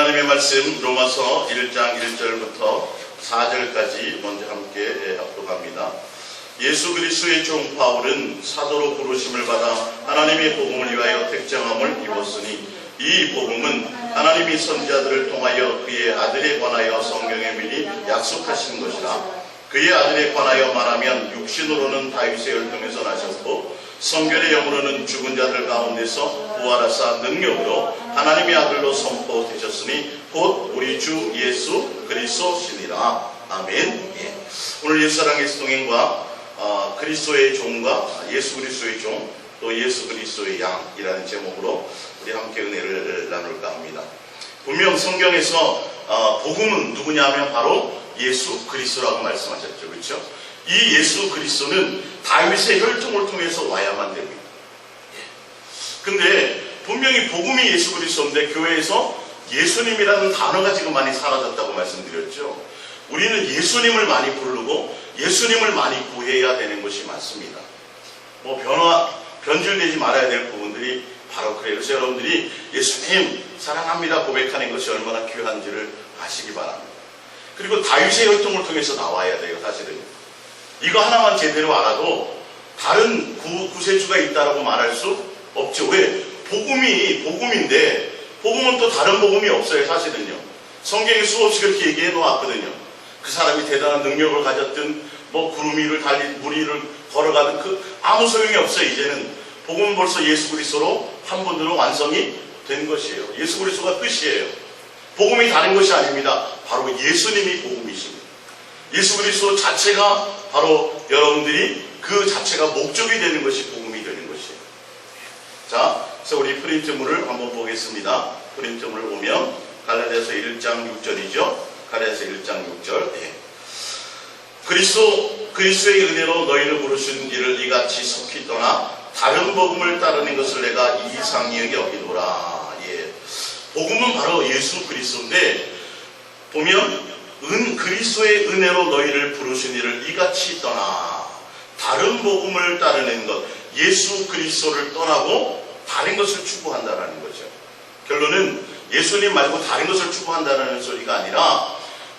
하나님의 말씀 로마서 1장 1절부터 4절까지 먼저 함께 합독합니다. 예수 그리스도의 종 바울은 사도로 부르심을 받아 하나님의 복음을 위하여 택정함을 입었으니 이 복음은 하나님이 선지자들을 통하여 그의 아들에 관하여 성경에 미리 약속하신 것이라. 그의 아들에 관하여 말하면 육신으로는 다윗의 혈통에서 나셨고 성결의 영으로는 죽은 자들 가운데서 부활하사 능력으로 하나님의 아들로 선포되셨으니 곧 우리 주 예수 그리스도시니라. 아멘. 예. 오늘 옛사랑 예수동행과 그리스도의 종과 예수 그리스도의 종, 또 예수 그리스도의 양이라는 제목으로 우리 함께 은혜를 나눌까 합니다. 분명 성경에서 복음은 누구냐면 바로 예수 그리스도라고 말씀하셨죠. 그렇죠? 이 예수 그리스도는 다윗의 혈통을 통해서 와야만 됩니다. 근데 분명히 복음이 예수 그리스도인데 교회에서 예수님이라는 단어가 지금 많이 사라졌다고 말씀드렸죠. 우리는 예수님을 많이 부르고 예수님을 많이 구해야 되는 것이 맞습니다. 변질되지 말아야 될 부분들이 바로 그래요. 그래서 여러분들이 예수님 사랑합니다 고백하는 것이 얼마나 귀한지를 아시기 바랍니다. 그리고 다윗의 혈통을 통해서 나와야 돼요. 사실은 이거 하나만 제대로 알아도 다른 구세주가 있다라고 말할 수 없죠. 왜? 복음인데 복음은 또 다른 복음이 없어요. 사실은요. 성경에 수없이 그렇게 얘기해 놓았거든요. 그 사람이 대단한 능력을 가졌든 구름 위를 달린 물 위를 걸어가든 아무 소용이 없어요. 이제는 복음은 벌써 예수 그리스도로 한 번으로 완성이 된 것이에요. 예수 그리스도가 끝이에요. 복음이 다른 것이 아닙니다. 바로 예수님이 복음이십니다. 예수 그리스도 자체가 바로 여러분들이 그 자체가 목적이 되는 것이 복음이 되는 것이에요. 자, 그래서 우리 프린트물을 한번 보겠습니다. 프린트물을 보면 갈라디아서 1장 6절이죠. 갈라디아서 1장 6절. 네. 그리스도의 은혜로 너희를 부르신 이를 이같이 속히 떠나 다른 복음을 따르는 것을 내가 이상히 여기노라. 예. 복음은 바로 예수 그리스도인데 보면 그리스도의 은혜로 너희를 부르신 이를 이같이 떠나 다른 복음을 따르는 것, 예수 그리스도를 떠나고 다른 것을 추구한다는 거죠. 결론은 예수님 말고 다른 것을 추구한다는 소리가 아니라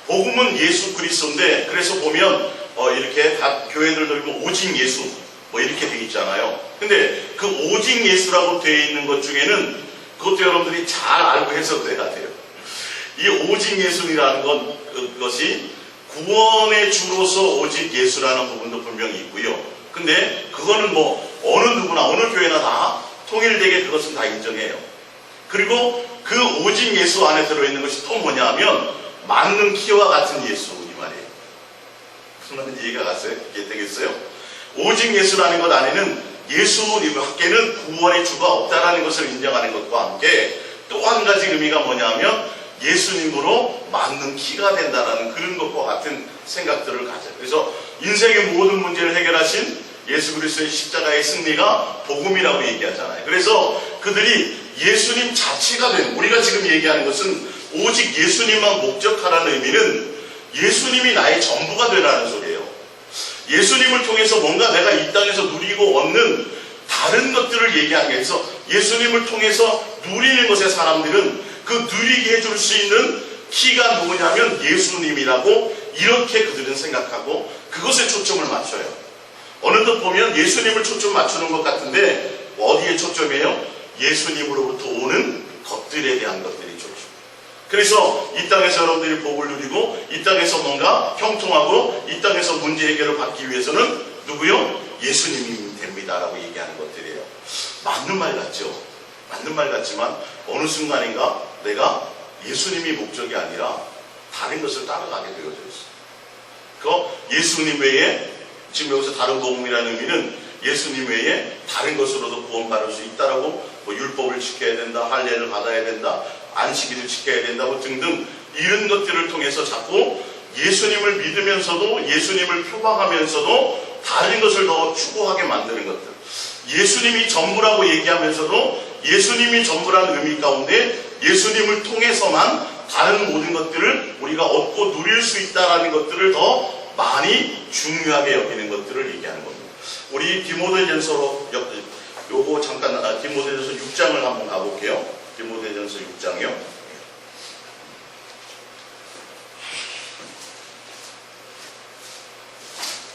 복음은 예수 그리스도인데 그래서 보면 이렇게 각 교회들도 보면 오직 예수 이렇게 돼 있잖아요. 근데 그 오직 예수라고 되어 있는 것 중에는 그것도 여러분들이 잘 알고 해석돼야 돼요. 이 오직 예수라는 것이 구원의 주로서 오직 예수라는 부분도 분명히 있고요. 근데 그거는 어느 누구나 어느 교회나 다 통일되게 그것은 다 인정해요. 그리고 그 오직 예수 안에 들어있는 것이 또 뭐냐면 맞는 키와 같은 예수 이 말이에요. 무슨 말인지 이해가 되겠어요? 오직 예수라는 것 안에는 예수님 밖에는 구원의 주가 없다라는 것을 인정하는 것과 함께 또 한 가지 의미가 뭐냐면 예수님으로 맞는 키가 된다라는 그런 것과 같은 생각들을 가져요. 그래서 인생의 모든 문제를 해결하신 예수 그리스도의 십자가의 승리가 복음이라고 얘기하잖아요. 그래서 그들이 예수님 자체가 된, 우리가 지금 얘기하는 것은 오직 예수님만 목적하라는 의미는 예수님이 나의 전부가 되라는 소리예요. 예수님을 통해서 뭔가 내가 이 땅에서 누리고 얻는 다른 것들을 얘기하는 게 있어. 예수님을 통해서 누리는 것에 사람들은 그 누리게 해줄 수 있는 키가 누구냐면 예수님이라고 이렇게 그들은 생각하고 그것에 초점을 맞춰요. 어느덧 보면 예수님을 초점 맞추는 것 같은데 어디에 초점이에요? 예수님으로부터 오는 것들에 대한 것들이 초점. 그래서 이 땅에서 여러분들이 복을 누리고 이 땅에서 뭔가 형통하고 이 땅에서 문제 해결을 받기 위해서는 누구요? 예수님이 됩니다라고 얘기하는 것들이에요. 맞는 말 같죠? 맞는 말 같지만 어느 순간인가 내가 예수님이 목적이 아니라 다른 것을 따라가게 되어져 있어요. 그 예수님 외에 지금 여기서 다른 복음이라는 의미는 예수님 외에 다른 것으로도 구원받을 수 있다라고 율법을 지켜야 된다, 할례를 받아야 된다, 안식일을 지켜야 된다 등등 이런 것들을 통해서 자꾸 예수님을 믿으면서도 예수님을 표방하면서도 다른 것을 더 추구하게 만드는 것들. 예수님이 전부라고 얘기하면서도 예수님이 전부라는 의미 가운데 예수님을 통해서만 다른 모든 것들을 우리가 얻고 누릴 수 있다는 것들을 더 많이 중요하게 여기는 것들을 얘기하는 겁니다. 우리 디모데전서로 요거 잠깐 디모데전서 6장을 한번 가볼게요. 디모데전서 6장이요.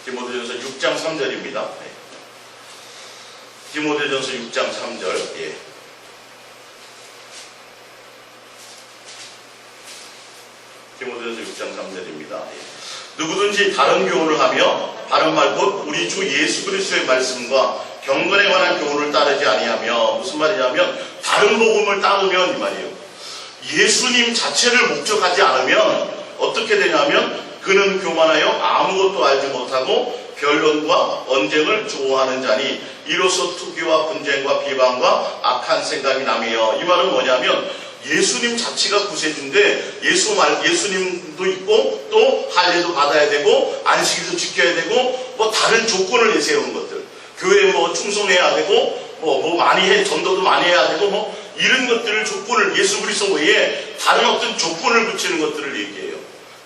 디모데전서 6장 3절입니다. 디모데전서 6장 3절. 디모데전서 6장 3절입니다. 누구든지 다른 교훈을 하며 바른 말 곧 우리 주 예수 그리스도의 말씀과 경건에 관한 교훈을 따르지 아니하며, 무슨 말이냐면 다른 복음을 따르면 이 말이에요. 예수님 자체를 목적하지 않으면 어떻게 되냐면 그는 교만하여 아무것도 알지 못하고 변론과 언쟁을 좋아하는 자니 이로써 투기와 분쟁과 비방과 악한 생각이 나며, 이 말은 뭐냐면 예수님 자체가 구세주인데 예수님도 있고 또 할례도 받아야 되고 안식일도 지켜야 되고 뭐 다른 조건을 내세우는 것들, 교회에 뭐 충성해야 되고 뭐 많이 전도도 많이 해야 되고 뭐 이런 것들을 조건을, 예수 그리스도 외에 다른 어떤 조건을 붙이는 것들을 얘기해요.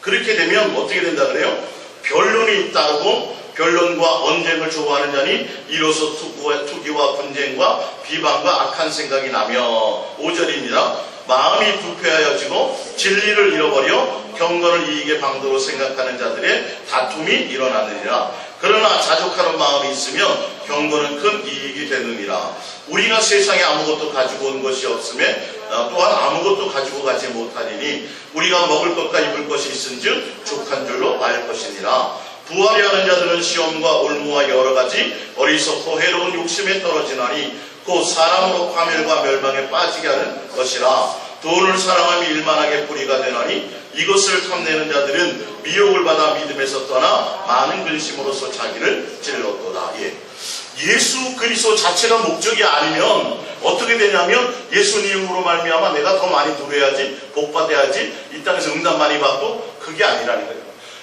그렇게 되면 어떻게 된다 그래요? 변론이 따르고 변론과 언쟁을 좋아하는 자니 이로써 투기와 분쟁과 비방과 악한 생각이 나며, 5절입니다. 마음이 부패하여지고 진리를 잃어버려 경건을 이익의 방도로 생각하는 자들의 다툼이 일어나느니라. 그러나 자족하는 마음이 있으면 경건은 큰 이익이 되느니라. 우리가 세상에 아무것도 가지고 온 것이 없음에 또한 아무것도 가지고 가지 못하리니 우리가 먹을 것과 입을 것이 있은즉 족한 줄로 알 것이니라. 부하려 하는 자들은 시험과 올무와 여러 가지 어리석고 해로운 욕심에 떨어지나니 곧 사람으로 파멸과 멸망에 빠지게 하는 것이라. 돈을 사랑하며 일만하게 뿌리가 되나니 이것을 탐내는 자들은 미혹을 받아 믿음에서 떠나 많은 근심으로서 자기를 찔렀도다. 예수 그리스도 자체가 목적이 아니면 어떻게 되냐면 예수님으로 말미암아 내가 더 많이 누려야지, 복받아야지, 이 땅에서 응답 많이 받고, 그게 아니라는 거예요.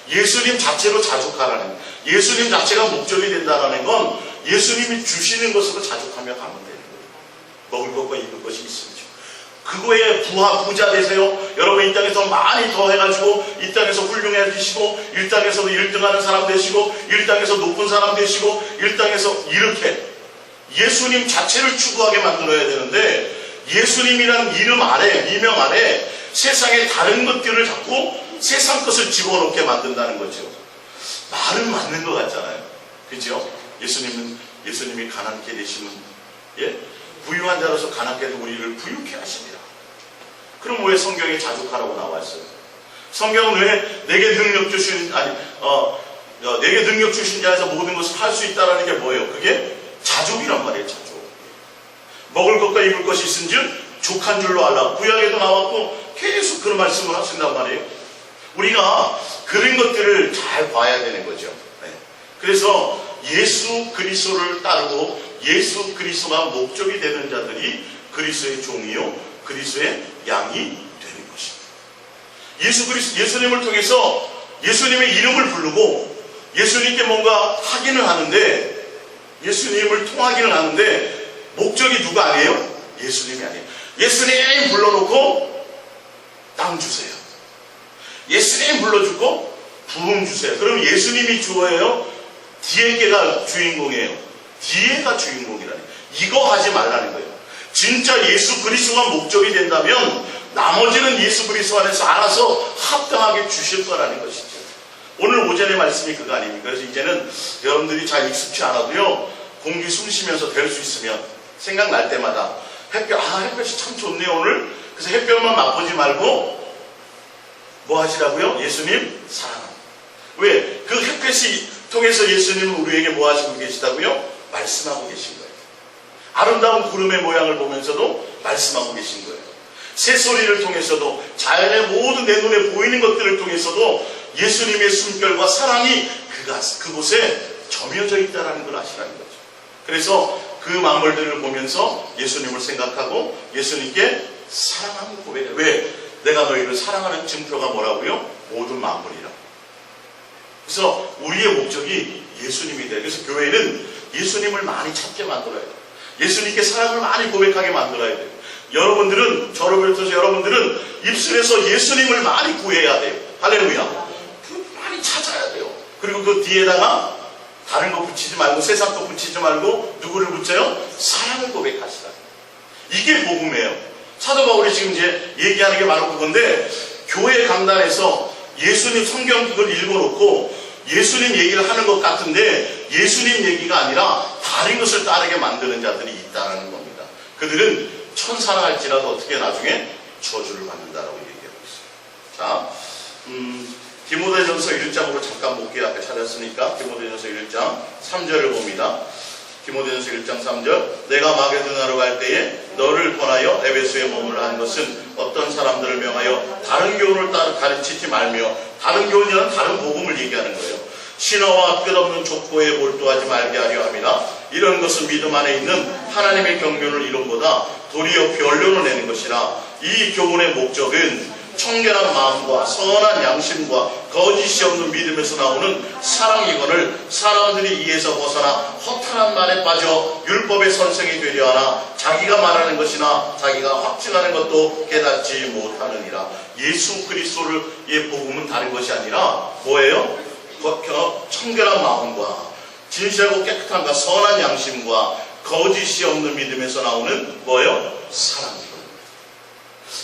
예수님 자체로 자족하라는 거예요. 예수님 자체가 목적이 된다는 건 예수님이 주시는 것으로 자족하며 가면 되는 거예요. 먹을 것과 입을 것이 있으면 그거에 부자 되세요. 여러분 이 땅에서 많이 더 해가지고 이 땅에서 훌륭해지시고 이 땅에서도 1등하는 사람 되시고 이 땅에서 높은 사람 되시고 이 땅에서 이렇게 예수님 자체를 추구하게 만들어야 되는데, 예수님이라는 이름 아래, 미명 아래 세상의 다른 것들을 자꾸 세상 것을 집어넣게 만든다는 거죠. 말은 맞는 것 같잖아요. 그죠? 예수님이 가난케 되시면, 부유한 자로서 가난케 해서 우리를 부유케 하십니다. 그럼 왜 성경에 자족하라고 나왔어요? 성경은 왜 내게 능력 주신, 내게 능력 주신 자에서 모든 것을 할 수 있다는 게 뭐예요? 그게 자족이란 말이에요. 자족. 먹을 것과 입을 것이 있은즉 족한 줄로 알라. 구약에도 나왔고 계속 그런 말씀을 하신단 말이에요. 우리가 그런 것들을 잘 봐야 되는 거죠. 그래서 예수 그리스도를 따르고 예수 그리스도가 목적이 되는 자들이 그리스도의 종이요 그리스도의 양이 되는 것입니다. 예수님을 통해서 예수님의 이름을 부르고 예수님께 뭔가 하기는 하는데, 예수님을 통하기는 하는데 목적이 누가 아니에요? 예수님이 아니에요. 예수님 불러놓고 땅 주세요. 예수님 불러주고 부흥 주세요. 그럼 예수님이 주어예요? 뒤에가 주인공이에요? 뒤에가 주인공이라니. 이거 하지 말라는 거예요. 진짜 예수 그리스도가 목적이 된다면 나머지는 예수 그리스도 안에서 알아서 합당하게 주실 거라는 것이죠. 오늘 오전의 말씀이 그거 아닙니까? 그래서 이제는 여러분들이 잘 익숙치 않아도요, 공기 숨 쉬면서 될 수 있으면 생각날 때마다 햇볕이 참 좋네요 오늘. 그래서 햇볕만 맛보지 말고 뭐 하시라고요? 예수님 사랑합니다. 왜? 그 햇볕이 통해서 예수님은 우리에게 뭐 하시고 계시다고요? 말씀하고 계신 거예요. 아름다운 구름의 모양을 보면서도 말씀하고 계신 거예요. 새소리를 통해서도, 자연의 모든 내 눈에 보이는 것들을 통해서도 예수님의 숨결과 사랑이 그곳에 점여져 있다는 걸 아시라는 거죠. 그래서 그 만물들을 보면서 예수님을 생각하고 예수님께 사랑하는 고백해요. 왜? 내가 너희를 사랑하는 증표가 뭐라고요? 모든 만물이라. 그래서 우리의 목적이 예수님이 돼요. 그래서 교회는 예수님을 많이 찾게 만들어야 돼요. 예수님께 사랑을 많이 고백하게 만들어야 돼요. 여러분들은, 저를 비롯해서 여러분들은 입술에서 예수님을 많이 구해야 돼요. 할렐루야. 많이 찾아야 돼요. 그리고 그 뒤에다가 다른 거 붙이지 말고, 세상 거 붙이지 말고 누구를 붙여요? 사랑을 고백하시라. 이게 복음이에요. 사도 바울이 지금 이제 얘기하는 게 바로 그건데, 교회 강단에서 예수님 성경 그걸 읽어놓고 예수님 얘기를 하는 것 같은데 예수님 얘기가 아니라 다른 것을 따르게 만드는 자들이 있다는 겁니다. 그들은 천사라 할지라도 어떻게 나중에 저주를 받는다라고 얘기하고 있어요. 자, 디모데전서 1장으로 잠깐 볼게요. 앞에 찾았으니까 디모데전서 1장 3절을 봅니다. 디모데전서 1장 3절 내가 마게도나로 갈 때에 너를 권하여 에베소에 머물러 한 것은 어떤 사람들을 명하여 다른 교훈을 따라 가르치지 말며, 다른 교훈이라는 다른 복음을 얘기하는 거예요. 신화와 끝없는 족보에 몰두하지 말게 하려 함이라. 이런 것은 믿음 안에 있는 하나님의 경륜을 이론보다 도리어 변론을 내는 것이라. 이 교훈의 목적은 청결한 마음과 선한 양심과 거짓이 없는 믿음에서 나오는 사랑이거늘 사람들이 이에서 벗어나 허탄한 말에 빠져 율법의 선생이 되려 하나 자기가 말하는 것이나 자기가 확증하는 것도 깨닫지 못하느니라. 예수 그리스도의 복음은 다른 것이 아니라 뭐예요? 청결한 마음과 진실하고 깨끗함과 선한 양심과 거짓이 없는 믿음에서 나오는 뭐예요? 사랑이거든요.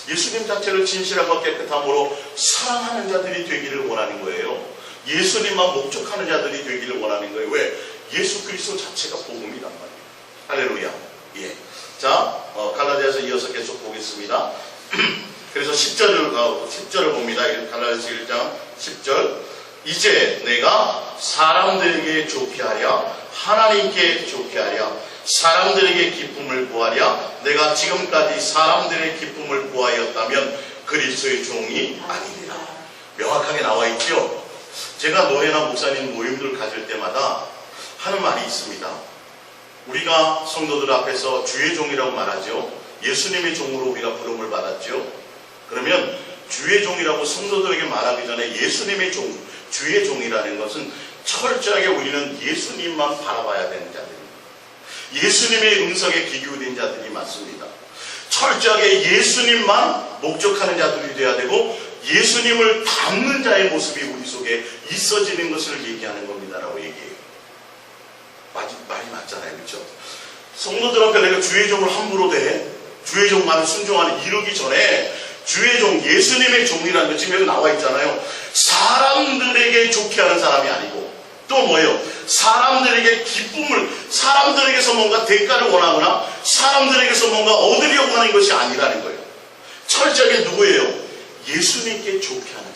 예수님 자체를 진실함과 깨끗함으로 사랑하는 자들이 되기를 원하는 거예요. 예수님만 목적하는 자들이 되기를 원하는 거예요. 왜? 예수 그리스도 자체가 복음이란 말이에요. 할렐루야. 예. 자, 갈라디아서 이어서 계속 보겠습니다. 그래서 10절을 봅니다. 갈라디아서 1장 10절. 이제 내가 사람들에게 좋게 하랴 하나님께 좋게 하랴 사람들에게 기쁨을 구하랴 내가 지금까지 사람들의 기쁨을 구하였다면 그리스도의 종이 아니니라. 명확하게 나와 있죠. 제가 노예나 목사님 모임들 가질 때마다 하는 말이 있습니다. 우리가 성도들 앞에서 주의 종이라고 말하죠. 예수님의 종으로 우리가 부름을 받았죠. 그러면 주의 종이라고 성도들에게 말하기 전에 예수님의 종, 주의 종이라는 것은 철저하게 우리는 예수님만 바라봐야 되는 자들입니다. 예수님의 음성에 귀 기울인 자들이 맞습니다. 철저하게 예수님만 목적하는 자들이 되어야 되고 예수님을 닮는 자의 모습이 우리 속에 있어지는 것을 얘기하는 겁니다라고 얘기해요. 말이 맞잖아요. 그렇죠? 성도들 앞에 내가 주의 종을 함부로 대 주의 종만을 순종하는 이루기 전에 주의 종, 예수님의 종이라는 것 지금 여기 나와 있잖아요. 사람들에게 좋게 하는 사람이 아니고 또 뭐예요? 사람들에게 기쁨을, 사람들에게서 뭔가 대가를 원하거나 사람들에게서 뭔가 얻으려고 하는 것이 아니라는 거예요. 철저하게 누구예요? 예수님께 좋게 하는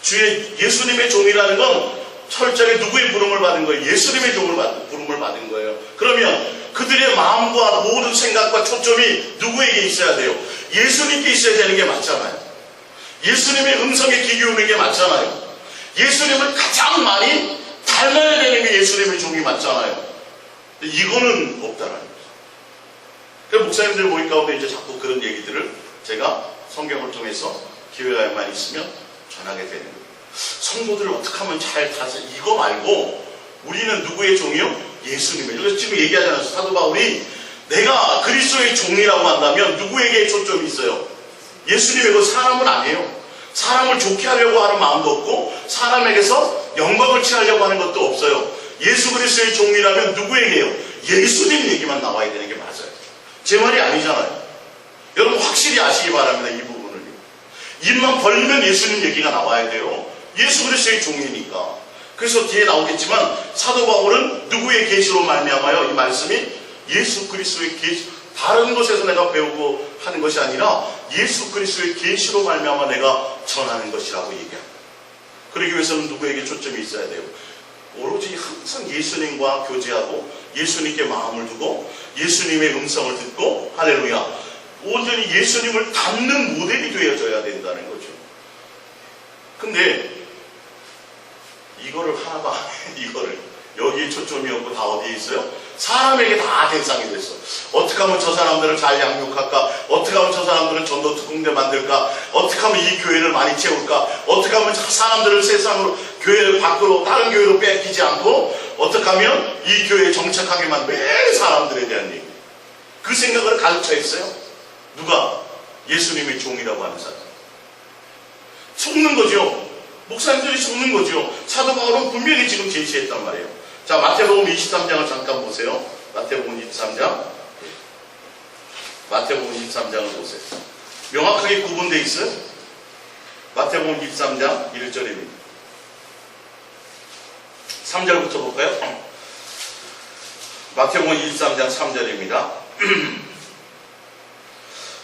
자들. 예수님의 종이라는 건 철저하게 누구의 부름을 받은 거예요? 예수님의 부름을 받은 거예요. 그러면 그들의 마음과 모든 생각과 초점이 누구에게 있어야 돼요? 예수님께 있어야 되는 게 맞잖아요. 예수님의 음성에 귀 기울이는 게 맞잖아요. 예수님을 가장 많이 닮아야 되는 게 예수님의 종이 맞잖아요. 근데 이거는 없다라는 거죠. 그래서 목사님들 모임 가운데 이제 자꾸 그런 얘기들을 제가 성경을 통해서 기회가만 있으면 전하게 되는 거예요. 성도들을 어떻게 하면 잘 다스 이거 말고 우리는 누구의 종이요? 예수님의. 그래서 지금 얘기하잖아요. 사도 바울이 내가 그리스도의 종이라고 한다면 누구에게 초점이 있어요? 예수님의 그 사람은 아니에요. 사람을 좋게 하려고 하는 마음도 없고 사람에게서 영광을 취하려고 하는 것도 없어요. 예수 그리스도의 종이라면 누구에게요? 예수님 얘기만 나와야 되는 게 맞아요. 제 말이 아니잖아요. 여러분 확실히 아시기 바랍니다. 이 부분을. 입만 벌리면 예수님 얘기가 나와야 돼요. 예수 그리스도의 종이니까. 그래서 뒤에 나오겠지만 사도 바울은 누구의 계시로 말미암아요? 이 말씀이 예수 그리스도의 계시, 다른 곳에서 내가 배우고 하는 것이 아니라 예수 그리스도의 계시로 말미암아 내가 전하는 것이라고 얘기합니다. 그러기 위해서는 누구에게 초점이 있어야 돼요? 오로지 항상 예수님과 교제하고 예수님께 마음을 두고 예수님의 음성을 듣고 할렐루야 온전히 예수님을 닮는 모델이 되어져야 된다는 거죠. 근데 이거를 하나도 안 해. 이거를 여기에 초점이 없고 다 어디에 있어요? 사람에게 다 대상이 됐어. 어떻게 하면 저 사람들을 잘 양육할까? 어떻게 하면 저 사람들을 전도 특공대 만들까? 어떻게 하면 이 교회를 많이 채울까? 어떻게 하면 사람들을 세상으로 교회를 밖으로 다른 교회로 뺏기지 않고 어떻게 하면 이 교회에 정착하게 만든 사람들에 대한 얘기. 그 생각을 가르쳐 있어요. 누가? 예수님의 종이라고 하는 사람. 속는 거죠. 목사님들이 속는 거죠. 사도 바울은 분명히 지금 제시했단 말이에요. 자, 마태복음 23장을 잠깐 보세요. 마태복음 23장. 마태복음 23장을 보세요. 명확하게 구분되어 있어요. 마태복음 23장 1절입니다. 3절부터 볼까요? 마태복음 23장 3절입니다.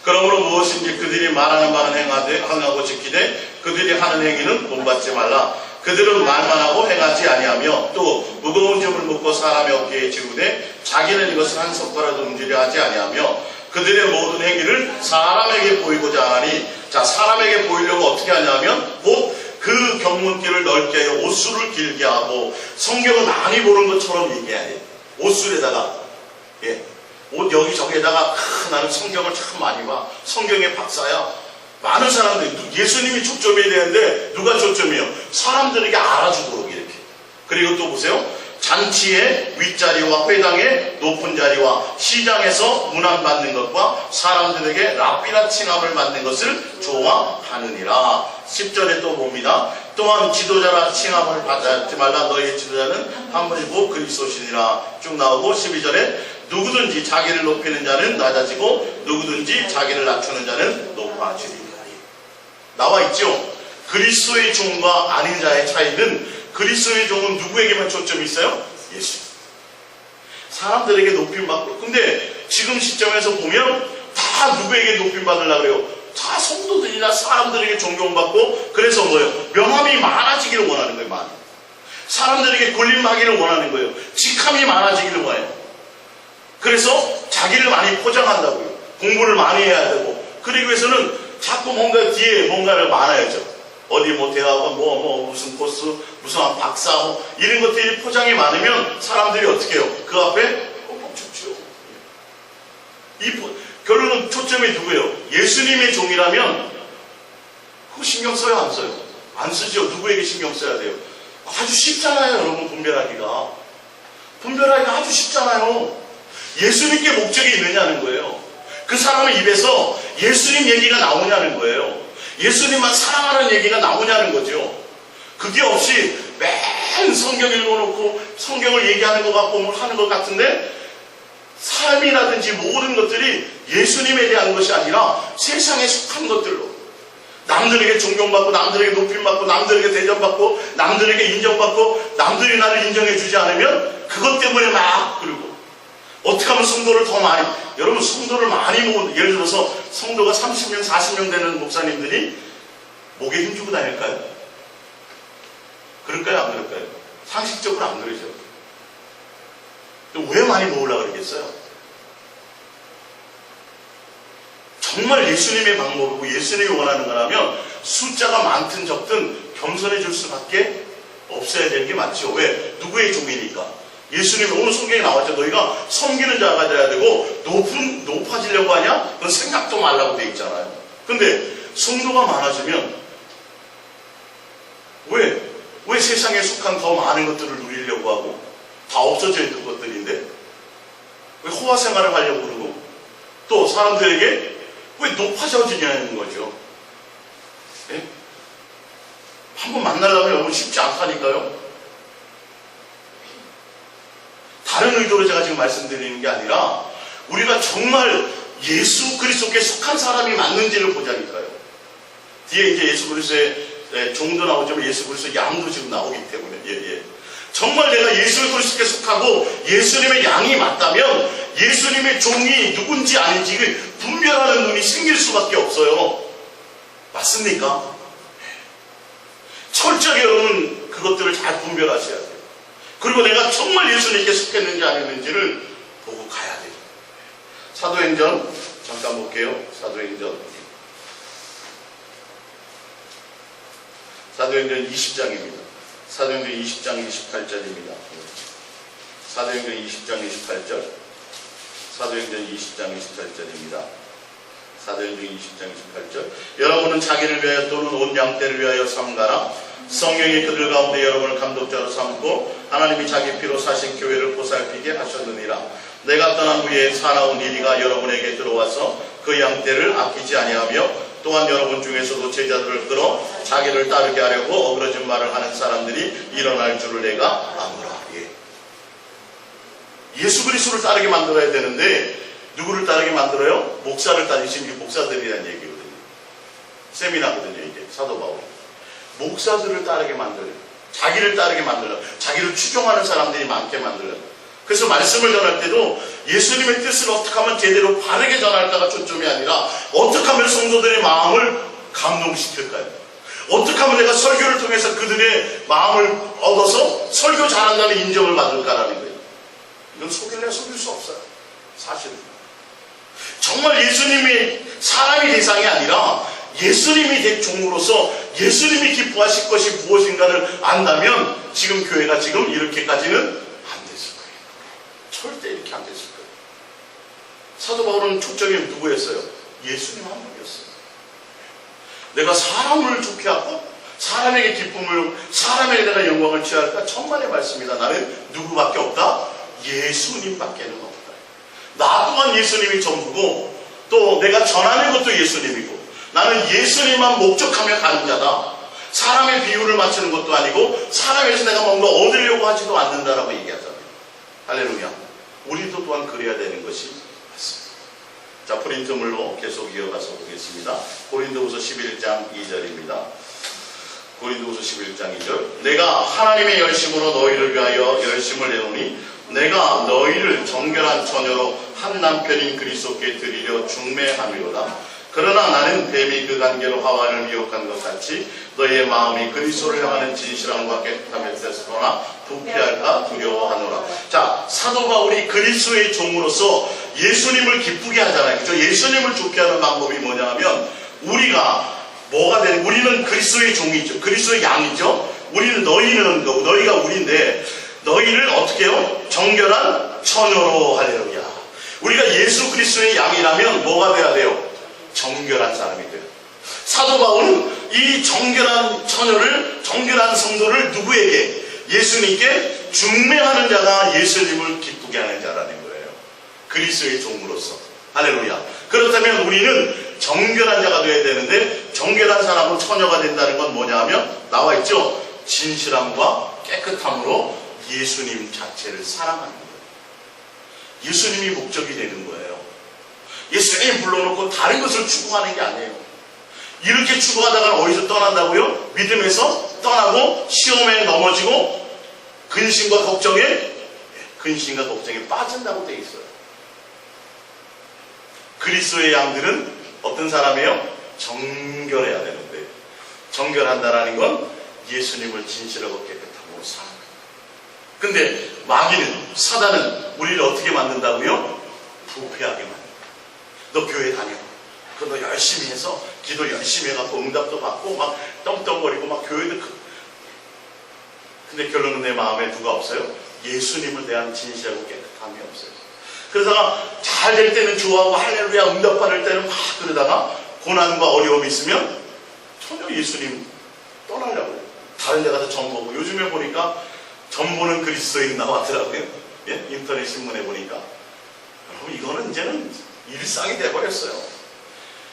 그러므로 무엇인지 그들이 말하는 바는 행하고 지키되 그들이 하는 행위는 본받지 말라. 그들은 말만 하고 행하지 아니하며 또 무거운 점을 묶고 사람의 어깨에 지우되 자기는 이것을 한 손가락도 움직이려 하지 아니하며 그들의 모든 행위를 사람에게 보이고자 하니, 자, 사람에게 보이려고 어떻게 하냐면 곧 그 경문길을 넓게 하여 옷술을 길게 하고, 성경을 많이 보는 것처럼 얘기해야 돼요. 옷술에다가, 옷 여기저기에다가 나는 성경을 참 많이 봐, 성경의 박사야. 많은 사람들이, 예수님이 초점이 되는데 누가 초점이에요? 사람들에게 알아주도록 이렇게. 그리고 또 보세요. 잔치의 윗자리와 회당의 높은 자리와 시장에서 문안받는 것과 사람들에게 랍비라 칭함을 받는 것을 좋아하느니라. 10절에 또 봅니다. 또한 지도자라 칭함을 받지 말라. 너희의 지도자는 한 분이고 그리스도시니라. 쭉 나오고 12절에 누구든지 자기를 높이는 자는 낮아지고 누구든지 자기를 낮추는 자는 높아지리라. 나와 있죠. 그리스도의 종과 아닌 자의 차이는, 그리스도의 종은 누구에게만 초점이 있어요? 예수. 사람들에게 높임받고. 근데 지금 시점에서 보면 다 누구에게 높임받으려고 그래요? 다 성도들이나 사람들에게 존경받고, 그래서 뭐예요? 명함이 많아지기를 원하는 거예요. 많이. 사람들에게 군림하기를 원하는 거예요. 직함이 많아지기를 원해요. 그래서 자기를 많이 포장한다고요. 공부를 많이 해야 되고. 그리고 해서는 자꾸 뭔가 뒤에 뭔가를 많아야죠. 어디 뭐 대학원 무슨 코스 무슨 박사 이런 것들이 포장이 많으면 사람들이 어떻게 해요? 그 앞에 멈췄죠. 결론은 초점이 누구예요? 예수님의 종이라면 그거 신경 써요, 안 써요? 안 쓰죠. 누구에게 신경 써야 돼요? 아주 쉽잖아요, 여러분. 분별하기가 아주 쉽잖아요. 예수님께 목적이 있느냐는 거예요. 그 사람의 입에서 예수님 얘기가 나오냐는 거예요. 예수님만 사랑하는 얘기가 나오냐는 거죠. 그게 없이 맨 성경 읽어놓고 성경을 얘기하는 것 같고 뭘 하는 것 같은데, 삶이라든지 모든 것들이 예수님에 대한 것이 아니라 세상에 속한 것들로, 남들에게 존경받고 남들에게 높임받고 남들에게 대접받고 남들에게 인정받고, 남들이 나를 인정해주지 않으면 그것 때문에 막 그러고, 어떻게 하면 성도를 더 많이, 여러분 성도를 많이 모은, 예를 들어서 성도가 30명 40명 되는 목사님들이 목에 힘주고 다닐까요? 그럴까요, 안 그럴까요? 상식적으로 안 그러죠. 왜 많이 모으려고 그러겠어요? 정말 예수님의 방법이고 예수님이 원하는 거라면 숫자가 많든 적든 겸손해질 수밖에 없어야 되는 게 맞죠. 왜? 누구의 종이니까. 예수님이 오늘 성경에 나왔죠. 너희가 섬기는 자가 돼야 되고 높아지려고 하냐? 그건 생각도 말라고 돼 있잖아요. 근데 성도가 많아지면 왜 세상에 속한 더 많은 것들을 누리려고 하고, 다 없어져 있는 것들인데 왜 호화 생활을 하려고 그러고, 또 사람들에게 왜 높아져지냐는 거죠. 예? 한번 만나려면 여러분 쉽지 않다니까요. 다른 의도로 제가 지금 말씀드리는 게 아니라 우리가 정말 예수 그리스도께 속한 사람이 맞는지를 보자니까요. 뒤에 이제 예수 그리스도의 종도 나오지만 예수 그리스도의 양도 지금 나오기 때문에 정말 내가 예수 그리스도께 속하고 예수님의 양이 맞다면 예수님의 종이 누군지 아닌지 분별하는 눈이 생길 수밖에 없어요. 맞습니까? 철저히 여러분 그것들을 잘 분별하셔야 돼요. 그리고 내가 정말 예수님께 속했는지 아니었는지를 보고 가야 돼요. 사도행전 잠깐 볼게요. 사도행전 20장입니다. 사도행전 20장 28절입니다. 사도행전 20장 28절. 사도행전 20장 28절입니다. 사도행전 20장 28절. 여러분은 자기를 위하여 또는 온 양떼를 위하여 삼가라. 성령이 그들 가운데 여러분을 감독자로 삼고 하나님이 자기 피로 사신 교회를 보살피게 하셨느니라. 내가 떠난 후에 사나운 이리가 여러분에게 들어와서 그 양떼를 아끼지 아니하며 또한 여러분 중에서도 제자들을 끌어 자기를 따르게 하려고 어그러진 말을 하는 사람들이 일어날 줄을 내가 아노라. 예수 그리스도를 따르게 만들어야 되는데 누구를 따르게 만들어요? 목사를 따르신 목사들이라는 얘기거든요. 세미나거든요. 이게 사도 바울이 목사들을 따르게 만들어요. 자기를 따르게 만들려고, 자기를 추종하는 사람들이 많게 만들려고. 그래서 말씀을 전할 때도 예수님의 뜻을 어떻게 하면 제대로 바르게 전할까가 초점이 아니라 어떻게 하면 성도들의 마음을 감동시킬까요? 어떻게 하면 내가 설교를 통해서 그들의 마음을 얻어서 설교 잘한다는 인정을 받을까라는 거예요. 이건 속일래야 속일 수 없어요. 사실은. 정말 예수님이 사람이 대상이 아니라 예수님이 된 종으로서 예수님이 기뻐하실 것이 무엇인가를 안다면 지금 교회가 지금 이렇게까지는 안 됐을 거예요. 절대 이렇게 안 됐을 거예요. 사도 바울은 초점이 누구였어요? 예수님 한 분이었어요. 내가 사람을 좋게 하고 사람에게 기쁨을, 사람에게 내가 영광을 취할까? 천만의 말씀이다. 나는 누구밖에 없다? 예수님밖에는 없다. 나 또한 예수님이 전부고 또 내가 전하는 것도 예수님이고 나는 예수님만 목적하며 가는 자다. 사람의 비유를 맞추는 것도 아니고 사람에서 내가 뭔가 얻으려고 하지도 않는다라고 얘기하잖아요. 할렐루야. 우리도 또한 그래야 되는 것이 맞습니다. 자, 프린트물로 계속 이어가서 보겠습니다. 고린도후서 11장 2절입니다. 고린도후서 11장 2절. 내가 하나님의 열심으로 너희를 위하여 열심을 내오니 내가 너희를 정결한 처녀로 한 남편인 그리스도께 드리려 중매함이로다. 그러나 나는 뱀이 그 관계로 하와를 미혹한 것 같이 너희의 마음이 그리스도를 향하는 진실함과 깨끗함에 떼서거나 부패할까 두려워하노라. 자, 사도 바울이 그리스도의 종으로서 예수님을 기쁘게 하잖아요. 그죠? 예수님을 좋게 하는 방법이 뭐냐 하면 우리가 뭐가 되는, 우리는 그리스도의 종이죠. 그리스도의 양이죠. 우리는 너희는 거고 너희가 우리인데 너희를 어떻게 해요? 정결한 처녀로. 할렐루야. 우리가 예수 그리스도의 양이라면 뭐가 돼야 돼요? 정결한 사람이 돼요. 사도 바울은 이 정결한 처녀를, 정결한 성도를 누구에게? 예수님께 중매하는 자가 예수님을 기쁘게 하는 자라는 거예요. 그리스도의 종으로서. 할렐루야. 그렇다면 우리는 정결한 자가 되어야 되는데 정결한 사람은 처녀가 된다는 건 뭐냐 하면 나와 있죠. 진실함과 깨끗함으로 예수님 자체를 사랑하는 거예요. 예수님이 목적이 되는 거예요. 예수님이 불러놓고 다른 것을 추구하는 게 아니에요. 이렇게 추구하다가 어디서 떠난다고요? 믿음에서 떠나고 시험에 넘어지고 근심과 걱정에 빠진다고 되어 있어요. 그리스도의 양들은 어떤 사람이에요? 정결해야 되는데 정결한다라는 건 예수님을 진실하고 깨끗함으로 사랑합니다. 근데 마귀는, 사단은 우리를 어떻게 만든다고요? 부패하게 만든다. 너 교회 다녀. 너 열심히 해서 기도 열심히 해갖고 응답도 받고 막 떵떵거리고 막 교회도 근데 결론은 내 마음에 누가 없어요? 예수님을 대한 진실하고 깨끗함이 없어요. 그러다가 잘 될 때는 좋아하고 할렐루야 응답 받을 때는 막 그러다가 고난과 어려움이 있으면 전혀 예수님 떠나려고 해요. 다른 데 가서 점 보고, 요즘에 보니까 점 보는 그리스도인 나왔더라고요. 예? 인터넷 신문에 보니까. 여러분 이거는 이제는 일상이 돼버렸어요.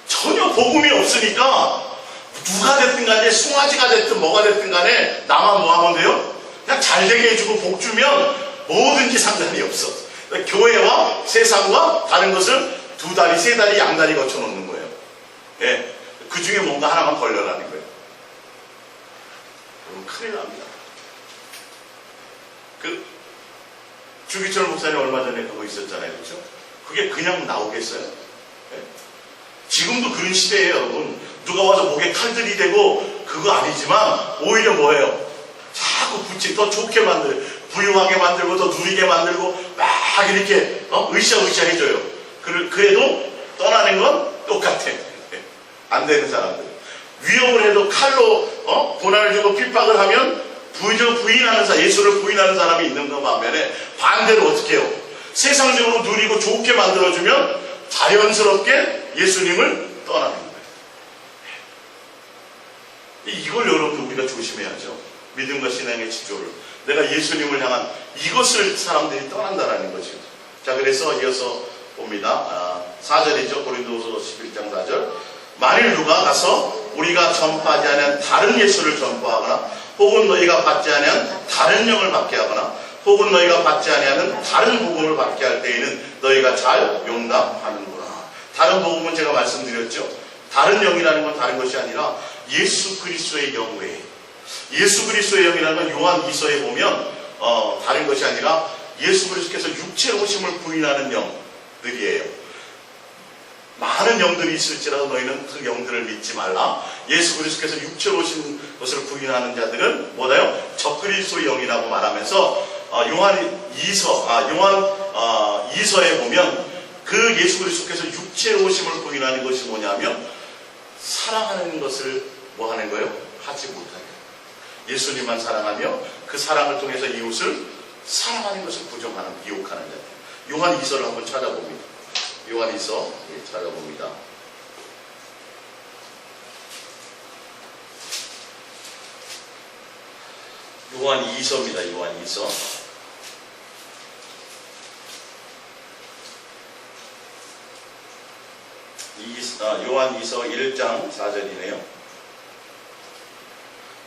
전혀 복음이 없으니까 누가 됐든 간에 송아지가 됐든 뭐가 됐든 간에 나만 뭐 하면 돼요? 그냥 잘되게 해주고 복 주면 뭐든지 상관이 없어. 교회와 세상과 다른 것을 두 다리 세 다리 양다리 거쳐 놓는 거예요. 예. 그 중에 뭔가 하나만 걸려라는 거예요. 그럼 큰일 납니다. 주기철 목사님 얼마 전에 그거 있었잖아요. 그렇죠? 그게 그냥 나오겠어요? 예? 지금도 그런 시대예요, 여러분. 누가 와서 목에 칼들이 대고 그거 아니지만 오히려 뭐예요? 자꾸 더 좋게 만들고 부유하게 만들고 더 누리게 만들고 막 이렇게 으쌰으쌰 해줘요. 그래도 떠나는 건 똑같아. 안 되는 사람들. 위협을 해도 칼로 고난을 주고 핍박을 하면 부인하는 사람, 예수를 부인하는 사람이 있는 것 반면에 반대로 어떻게 해요? 세상적으로 누리고 좋게 만들어주면 자연스럽게 예수님을 떠나는 거예요. 이걸 여러분들 우리가 조심해야죠. 믿음과 신앙의 지조를. 내가 예수님을 향한 이것을 사람들이 떠난다라는 거죠. 자, 그래서 이어서 봅니다. 4절이죠. 고린도후서 11장 4절. 만일 누가 가서 우리가 전파하지 않은 다른 예수를 전파하거나 혹은 너희가 받지 않은 다른 영을 받게 하거나 혹은 너희가 받지 아니하는 다른 복음을 받게 할 때에는 너희가 잘 용납하는구나. 다른 복음은 제가 말씀드렸죠. 다른 영이라는 건 다른 것이 아니라 예수 그리스도의 영 외에 예수 그리스도의 영이라는 건 요한 2서에 보면 다른 것이 아니라 예수 그리스도께서 육체로 오심을 부인하는 영들이에요. 많은 영들이 있을지라도 너희는 그 영들을 믿지 말라. 예수 그리스도께서 육체로 오신 것을 부인하는 자들은 뭐다요? 적그리스도의 영이라고 말하면서 요한 2서에 보면 그 예수 그리스도께서 육체로 오심을 부인하는 것이 뭐냐면 사랑하는 것을 뭐 하는 거예요? 하지 못하게. 예수님만 사랑하며 그 사랑을 통해서 이웃을 사랑하는 것을 부정하는, 미혹하는 자들. 요한 2서를 한번 찾아봅니다. 요한 2서 찾아봅니다. 요한 2서입니다. 요한 2서. 요한 2서 1장 4절이네요.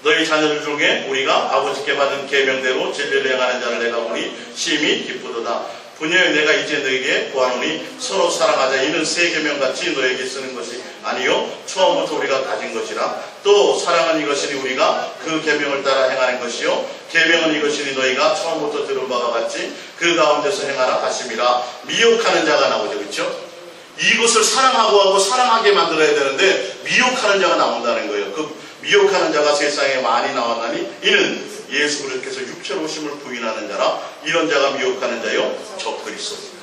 너희 자녀들 중에 우리가 아버지께 받은 계명대로 진리를 행하는 자를 내가 보니 심히 기쁘도다. 분명히 내가 이제 너에게 구하노니 서로 사랑하자. 이는 새 계명같이 너에게 쓰는 것이 아니요 처음부터 우리가 가진 것이라. 또 사랑은 이것이니 우리가 그 계명을 따라 행하는 것이요 계명은 이것이니 너희가 처음부터 들은 바와 같이 그 가운데서 행하라 하심이라. 미혹하는 자가 나오죠. 그렇죠? 이것을 사랑하고 하고 사랑하게 만들어야 되는데 미혹하는 자가 나온다는 거예요. 그 미혹하는 자가 세상에 많이 나왔나니 이는 예수 그리스도께서 육체로 오심을 부인하는 자라. 이런 자가 미혹하는 자요 적그리스도입니다.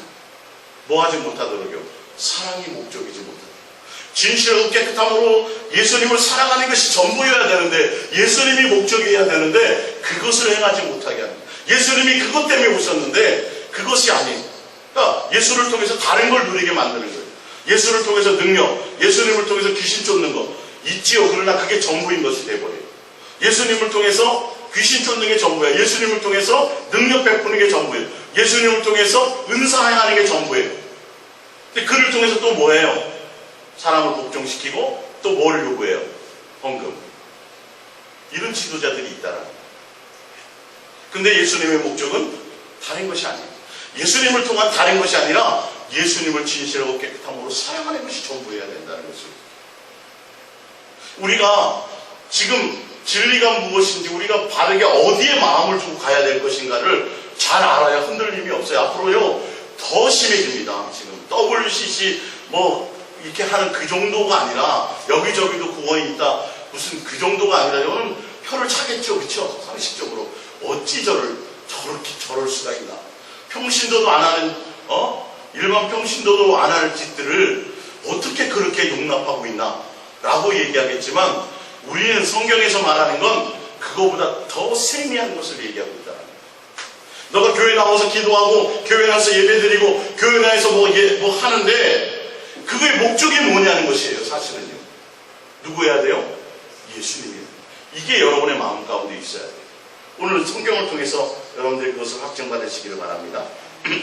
뭐하지 못하도록요? 사랑이 목적이지 못하도록. 진실하고 깨끗함으로 예수님을 사랑하는 것이 전부여야 되는데, 예수님이 목적이어야 되는데 그것을 행하지 못하게 합니다. 예수님이 그것 때문에 오셨는데 그것이 아닌, 그러니까 예수를 통해서 다른 걸 누리게 만드는 거예요. 예수를 통해서 능력, 예수님을 통해서 귀신 쫓는 거 있지요. 그러나 그게 전부인 것이 돼버려요. 예수님을 통해서 귀신 쫓는 게 전부예요. 예수님을 통해서 능력 베푸는 게 전부예요. 예수님을 통해서 은사 행하는 게 전부예요. 근데 그를 통해서 또 뭐예요? 사람을 복종시키고 또 뭘 요구해요? 헌금. 이런 지도자들이 있다라는 거예요. 근데 예수님의 목적은 다른 것이 아니에요. 예수님을 통한 다른 것이 아니라 예수님을 진실하고 깨끗함으로 사랑하는 것이 전부여야 된다는 것을. 우리가 지금 진리가 무엇인지, 우리가 바르게 어디에 마음을 두고 가야 될 것인가를 잘 알아야 흔들림이 없어요. 앞으로요 더 심해집니다. 지금 WCC 이렇게 하는 그 정도가 아니라, 여기저기도 구원이 있다 무슨 그 정도가 아니라 이거는 혀를 차겠죠. 그렇죠? 상식적으로 어찌 저럴 수가 있나. 평신도도 안 하는 일반 평신도도 안 할 짓들을 어떻게 그렇게 용납하고 있나 라고 얘기하겠지만, 우리는 성경에서 말하는 건 그거보다 더 세미한 것을 얘기하고 있다는 거예요. 너가 교회 나와서 기도하고 교회 나와서 예배드리고 교회 나와서 뭐 하는데 그거의 목적이 뭐냐는 것이에요. 사실은요. 누구 해야 돼요? 예수님이에요. 이게 여러분의 마음 가운데 있어야 돼요. 오늘 성경을 통해서 여러분들 그것을 확증받으시기를 바랍니다.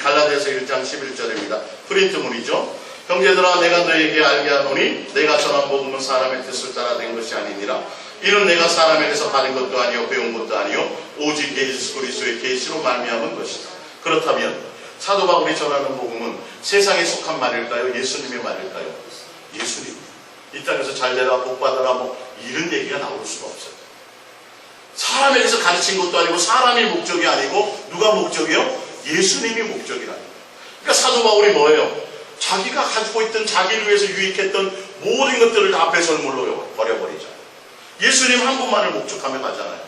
갈라디아서 1장 11절입니다. 프린트문이죠. 형제들아, 내가 너에게 알게 하노니 내가 전한 복음은 사람의 뜻을 따라 된 것이 아니니라. 이는 내가 사람에게서 받은 것도 아니요 배운 것도 아니요 오직 예수 그리스도의 계시로 말미암은 것이다. 그렇다면 사도 바울이 전하는 복음은 세상에 속한 말일까요? 예수님의 말일까요? 예수님. 이 땅에서 잘되라 복받아라 이런 얘기가 나올 수가 없어요. 사람에게서 가르친 것도 아니고 사람이 목적이 아니고 누가 목적이요? 예수님이 목적이라는 거예요. 그러니까 사도 바울이 뭐예요? 자기가 가지고 있던, 자기를 위해서 유익했던 모든 것들을 다 배설물로 버려버리잖아요. 예수님 한 분만을 목적하며 가잖아요.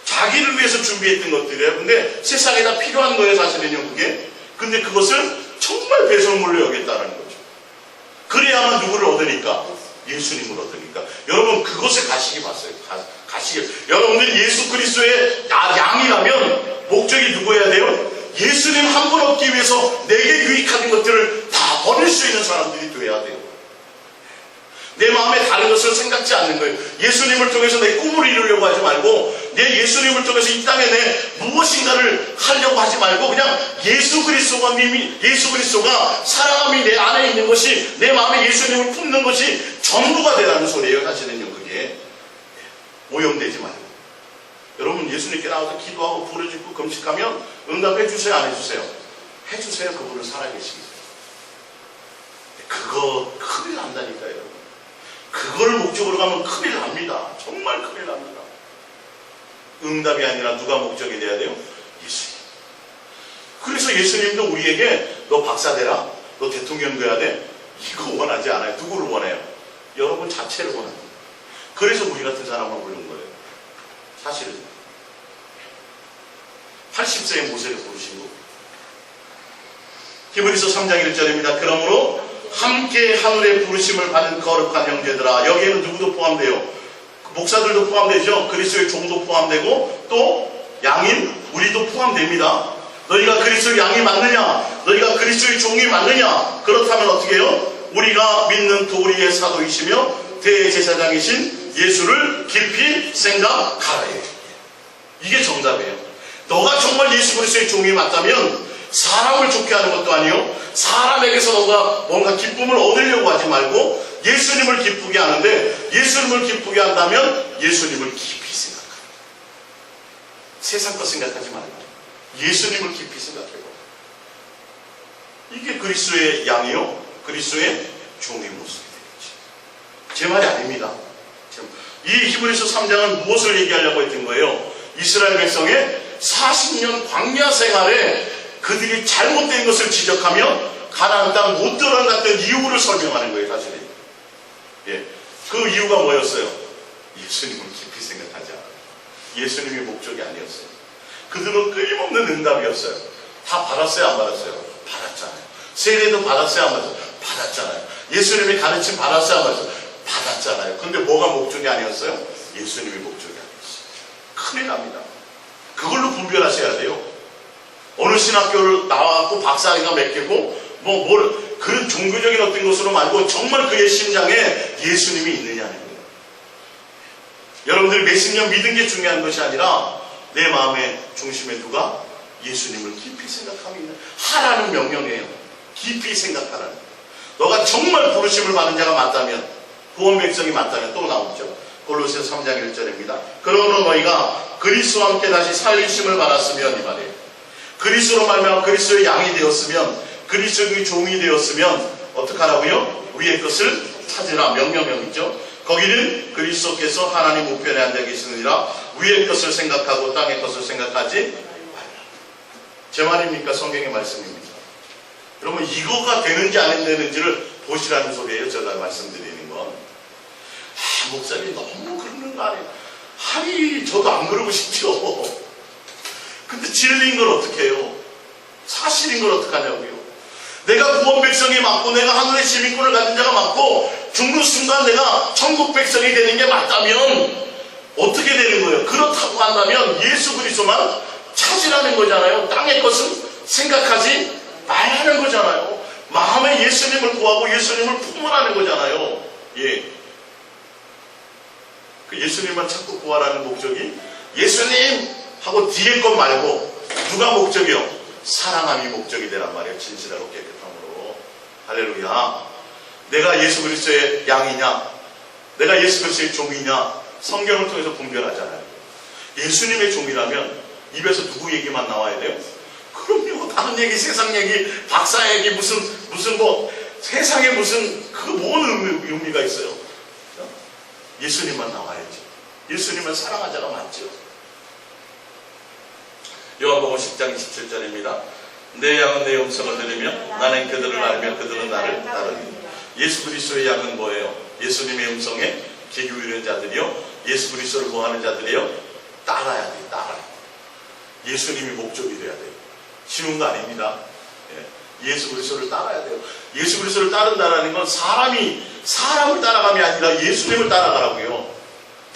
자기를 위해서 준비했던 것들이에요. 근데 세상에 다 필요한 거예요, 사실은요, 그게. 근데 그것을 정말 배설물로 여겼다는 거죠. 그래야만 누구를 얻으니까? 예수님을 얻으니까. 여러분, 그것을 가시기 봤어요. 여러분들이 예수 그리스도의 양이라면 목적이 누구여야 돼요? 예수님 한 분 얻기 위해서 내게 유익한 것들을 다 버릴 수 있는 사람들이 돼야 돼요. 내 마음에 다른 것을 생각지 않는 거예요. 예수님을 통해서 내 꿈을 이루려고 하지 말고, 내 예수님을 통해서 이 땅에 내 무엇인가를 하려고 하지 말고, 그냥 예수 그리스도가 사랑함이 내 안에 있는 것이, 내 마음에 예수님을 품는 것이 전부가 되라는 소리예요. 사실은요, 그게. 오염되지 말고. 여러분, 예수님께 나와서 기도하고 부르짖고 금식하면 응답해 주세요, 안 해주세요? 해주세요. 그분은 살아계십니다. 그거 큰일 난다니까요. 여러분. 그걸 목적으로 가면 큰일 납니다. 정말 큰일 납니다. 응답이 아니라 누가 목적이 돼야 돼요? 예수님. 그래서 예수님도 우리에게 너 박사 되라, 너 대통령 돼야 돼, 이거 원하지 않아요. 누구를 원해요? 여러분 자체를 원합니다. 그래서 우리 같은 사람만 부르는 거예요. 사실은 80세의 모세를 부르신 거고. 히브리서 3장 1절입니다. 그러므로 함께 하늘의 부르심을 받은 거룩한 형제들아. 여기에는 누구도 포함돼요? 목사들도 포함되죠. 그리스도의 종도 포함되고 또 양인 우리도 포함됩니다. 너희가 그리스도의 양이 맞느냐? 너희가 그리스도의 종이 맞느냐? 그렇다면 어떻게 해요? 우리가 믿는 도리의 사도이시며 대제사장이신 예수를 깊이 생각하라. 이게 정답이에요. 너가 정말 예수 그리스도의 종이 맞다면 사람을 좋게 하는 것도 아니요, 사람에게서 너가 뭔가 기쁨을 얻으려고 하지 말고 예수님을 기쁘게 하는데, 예수님을 기쁘게 한다면 예수님을 깊이 생각하라. 세상 것 생각하지 말고 예수님을 깊이 생각해봐. 이게 그리스도의 양이요, 그리스도의 종의 모습이 되겠지. 제 말이 아닙니다. 이 히브리서 3장은 무엇을 얘기하려고 했던 거예요? 이스라엘 백성의 40년 광야 생활에 그들이 잘못된 것을 지적하며 가나안 땅 못 들어갔던 이유를 설명하는 거예요, 사실은. 예, 그 이유가 뭐였어요? 예수님을 깊이 생각하지 않아요. 예수님의 목적이 아니었어요. 그들은 끊임없는 응답이었어요. 다 받았어요, 안 받았어요? 받았잖아요. 세례도 받았어요, 안 받았어요? 받았잖아요. 예수님의 가르침 받았어요, 안 받았어요? 받았잖아요. 근데 뭐가 목적이 아니었어요? 예수님의 목적이 아니었어요. 큰일 납니다. 그걸로 분별하셔야 돼요. 어느 신학교를 나와갖고 박사학위가 몇 개고 그런 종교적인 어떤 것으로 말고 정말 그의 심장에 예수님이 있느냐는 거예요. 여러분들이 몇십 년 믿은 게 중요한 것이 아니라 내 마음의 중심에 누가 예수님을 깊이 하라는 명령이에요. 깊이 생각하라는. 너가 정말 부르심을 받은 자가 맞다면, 구원 백성이 맞다면 또 나오죠. 골로새서 3장 1절입니다. 그러므로 너희가 그리스도와 함께 다시 살리심을 받았으면, 이 말이에요. 그리스도로 말미암아 그리스도의 양이 되었으면, 그리스도의 종이 되었으면 어떡하라고요? 위의 것을 찾으라. 명령형이죠. 거기는 그리스도께서 하나님 우편에 앉아 계시느니라. 위의 것을 생각하고 땅의 것을 생각하지 말라. 제 말입니까? 성경의 말씀입니다. 여러분, 이거가 되는지 안 되는지를 보시라는 소리예요. 제가 말씀드리는 건. 목사님이 너무 그러는 거 아니에요? 아니, 저도 안 그러고 싶죠. 근데 진리인 걸 어떻게 해요? 사실인 걸 어떡하냐고요? 내가 구원 백성이 맞고 내가 하늘의 시민권을 가진 자가 맞고 죽는 순간 내가 천국 백성이 되는 게 맞다면 어떻게 되는 거예요? 그렇다고 한다면 예수 그리스도만 찾으라는 거잖아요. 땅의 것은 생각하지 말라는 거잖아요. 마음에 예수님을 구하고 예수님을 품으라는 거잖아요. 예. 그 예수님만 찾고 구하라는 목적이 예수님 하고 뒤에 것 말고 누가 목적이요? 사랑함이 목적이 되란 말이에요. 진실하고 깨끗함으로. 할렐루야. 내가 예수 그리스도의 양이냐, 내가 예수 그리스도의 종이냐, 성경을 통해서 분별하잖아요. 예수님의 종이라면 입에서 누구 얘기만 나와야 돼요? 그럼요. 다른 얘기, 세상 얘기, 박사 얘기, 무슨 세상에 무슨 뭔 의미가 있어요? 예수님만 나와야지. 예수님을 사랑한 자가 맞죠. 요한복음 10장 27절입니다. 내 양은 내 음성을 들으면 나는 그들을 알며 그들은 나를 따르니. 예수 그리스도의 양은 뭐예요? 예수님의 음성에 귀 기울이는 자들이요, 예수 그리스도를 구하는 자들이요, 따라야 돼요. 따라야 돼요. 예수님이 목적이 돼야 돼요. 쉬운 거 아닙니다. 예. 예수 그리스도를 따라야 돼요. 예수 그리스도를 따른다는 건 사람을 따라감이 아니라 예수님을 따라가라고요.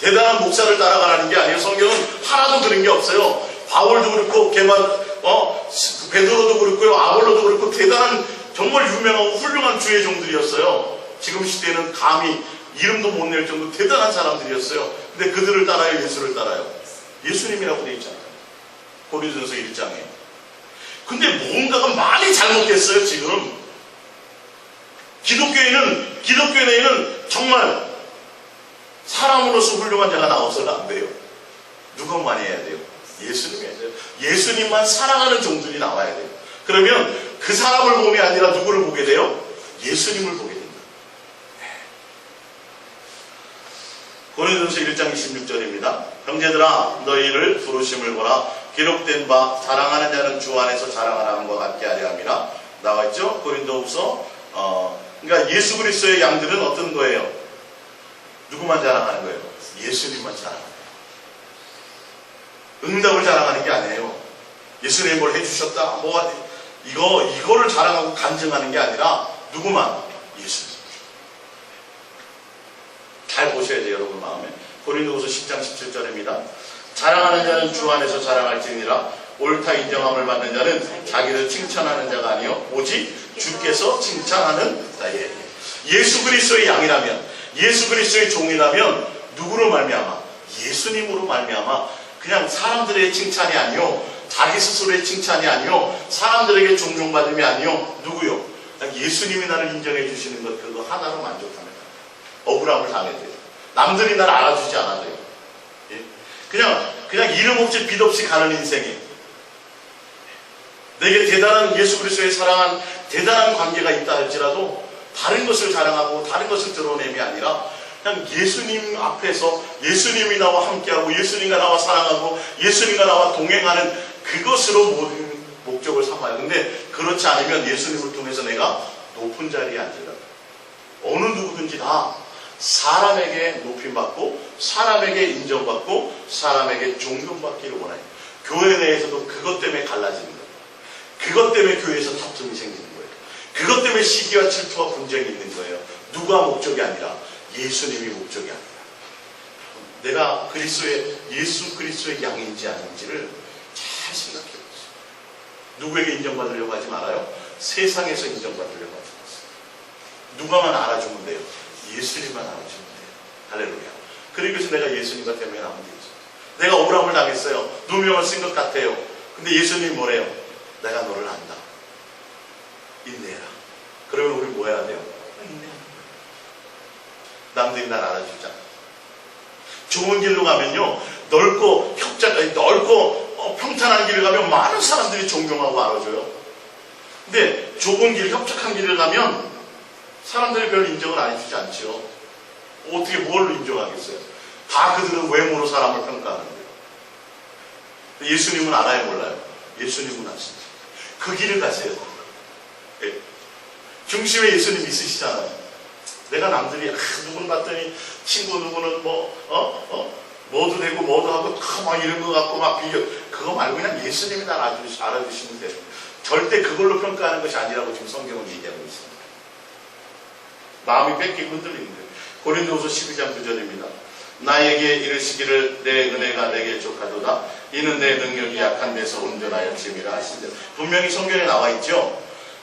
대단한 목사를 따라가라는 게 아니에요. 성경은 하나도 그런 게 없어요. 바울도 그렇고 베드로도 그렇고요, 아볼로도 그렇고 대단한 정말 유명하고 훌륭한 주의 종들이었어요. 지금 시대는 감히 이름도 못 낼 정도 대단한 사람들이었어요. 근데 그들을 따라요, 예수를 따라요? 예수님이라고 되어 있잖아요. 고린도전서 1장에. 근데 뭔가가 많이 잘못됐어요. 지금 기독교에는 정말 사람으로서 훌륭한 자가 나와서는 안 돼요. 누가 많이 해야 돼요? 예수님이 해야 돼요. 예수님만 사랑하는 종들이 나와야 돼요. 그러면 그 사람을 봄이 아니라 누구를 보게 돼요? 예수님을 보게 됩니다. 고린도전서 1장 26절입니다. 형제들아 너희를 부르심을 보라. 기록된 바 자랑하는 자는 주 안에서 자랑하는 것과 같게 하려 함이라 나와있죠. 고린도후서 그러니까 예수 그리스도의 양들은 어떤 거예요? 누구만 자랑하는 거예요? 예수님만 자랑하는 거예요. 응답을 자랑하는 게 아니에요. 예수님이 뭘 해주셨다 뭐가 이거를 자랑하고 간증하는 게 아니라 누구만? 예수님. 잘 보셔야 돼요, 여러분 마음에. 고린도후서 10장 17절입니다. 자랑하는 자는 주 안에서 자랑할지니라. 옳다 인정함을 받는 자는 자기를 칭찬하는 자가 아니요 오직 주께서 칭찬하는 자예요. 예수 그리스도의 양이라면, 예수 그리스도의 종이라면 누구로 말미암아? 예수님으로 말미암아. 그냥 사람들의 칭찬이 아니요, 자기 스스로의 칭찬이 아니요, 사람들에게 존중받음이 아니요, 누구요? 예수님이 나를 인정해 주시는 것, 그거 하나로 만족합니다. 억울함을 당해도 돼요. 남들이 나를 알아주지 않아도 돼요. 예? 그냥 이름 없이 빛 없이 가는 인생이 내게 대단한 예수 그리스도의 사랑한 대단한 관계가 있다 할지라도 다른 것을 자랑하고 다른 것을 드러냄이 아니라 그냥 예수님 앞에서 예수님이 나와 함께하고 예수님과 나와 사랑하고 예수님과 나와 동행하는 그것으로 모든 목적을 삼아요. 근데 그렇지 않으면 예수님을 통해서 내가 높은 자리에 앉으라. 어느 누구든지 다 사람에게 높임받고 사람에게 인정받고 사람에게 존경받기를 원해요. 교회 내에서도 그것 때문에 갈라지는 거예요. 그것 때문에 교회에서 다툼이 생기는 거예요. 그것 때문에 시기와 질투와 분쟁이 있는 거예요. 누가 목적이 아니라 예수님이 목적이 아니라 내가 예수 그리스도의 양인지 아닌지를 잘 생각해 보세요. 누구에게 인정받으려고 하지 말아요. 세상에서 인정받으려고 하지 마세요. 누가만 알아주면 돼요. 예수님만 알아주면 돼요. 할렐루야. 그리고 내가 예수님과 때문에 나면 되죠. 내가 억울함을 당했어요. 누명을 쓴 것 같아요. 근데 예수님이 뭐래요? 내가 너를 안다. 인내해라. 그러면 우리 뭐 해야 돼요? 인내하는 거예요. 남들이 날 알아주자. 좋은 길로 가면요, 넓고 평탄한 길을 가면 많은 사람들이 존경하고 알아줘요. 근데 좁은 길, 협착한 길을 가면 사람들이 별 인정을 안 해주지 않죠. 어떻게 뭘로 인정하겠어요? 다 그들은 외모로 사람을 평가하는 거예요. 예수님은 알아요, 몰라요? 예수님은 아십니다. 그 길을 가세요. 네. 중심에 예수님 있으시잖아요. 내가 남들이 누구는 봤더니 친구 누구는 뭐도 되고 뭐도 하고 막 이런 거 갖고 막 비교, 그거 말고 그냥 예수님이 날 알아주시면 돼요. 절대 그걸로 평가하는 것이 아니라고 지금 성경은 얘기하고 있습니다. 마음이 뺏기고 흔들리는 거예요. 고린도후서 12장 9절입니다. 나에게 이르시기를 내 은혜가 내게 족하도다. 이는 내 능력이 약한 데서 온전하였음이라 하시죠. 분명히 성경에 나와 있죠.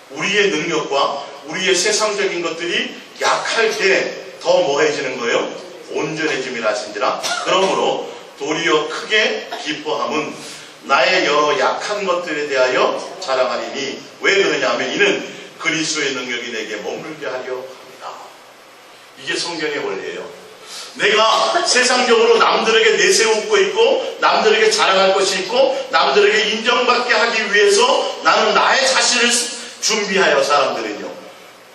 우리의 능력과 우리의 세상적인 것들이 약할 때 더 뭐해지는 거예요? 온전해짐이라 하신지라. 그러므로 도리어 크게 기뻐함은 나의 여러 약한 것들에 대하여 자랑하리니 왜 그러냐 하면 이는 그리스도의 능력이 내게 머물게 하려 합니다. 이게 성경의 원리예요. 내가 세상적으로 남들에게 내세우고 있고 남들에게 자랑할 것이 있고 남들에게 인정받게 하기 위해서 나는 나의 자신을 준비하여 사람들은요.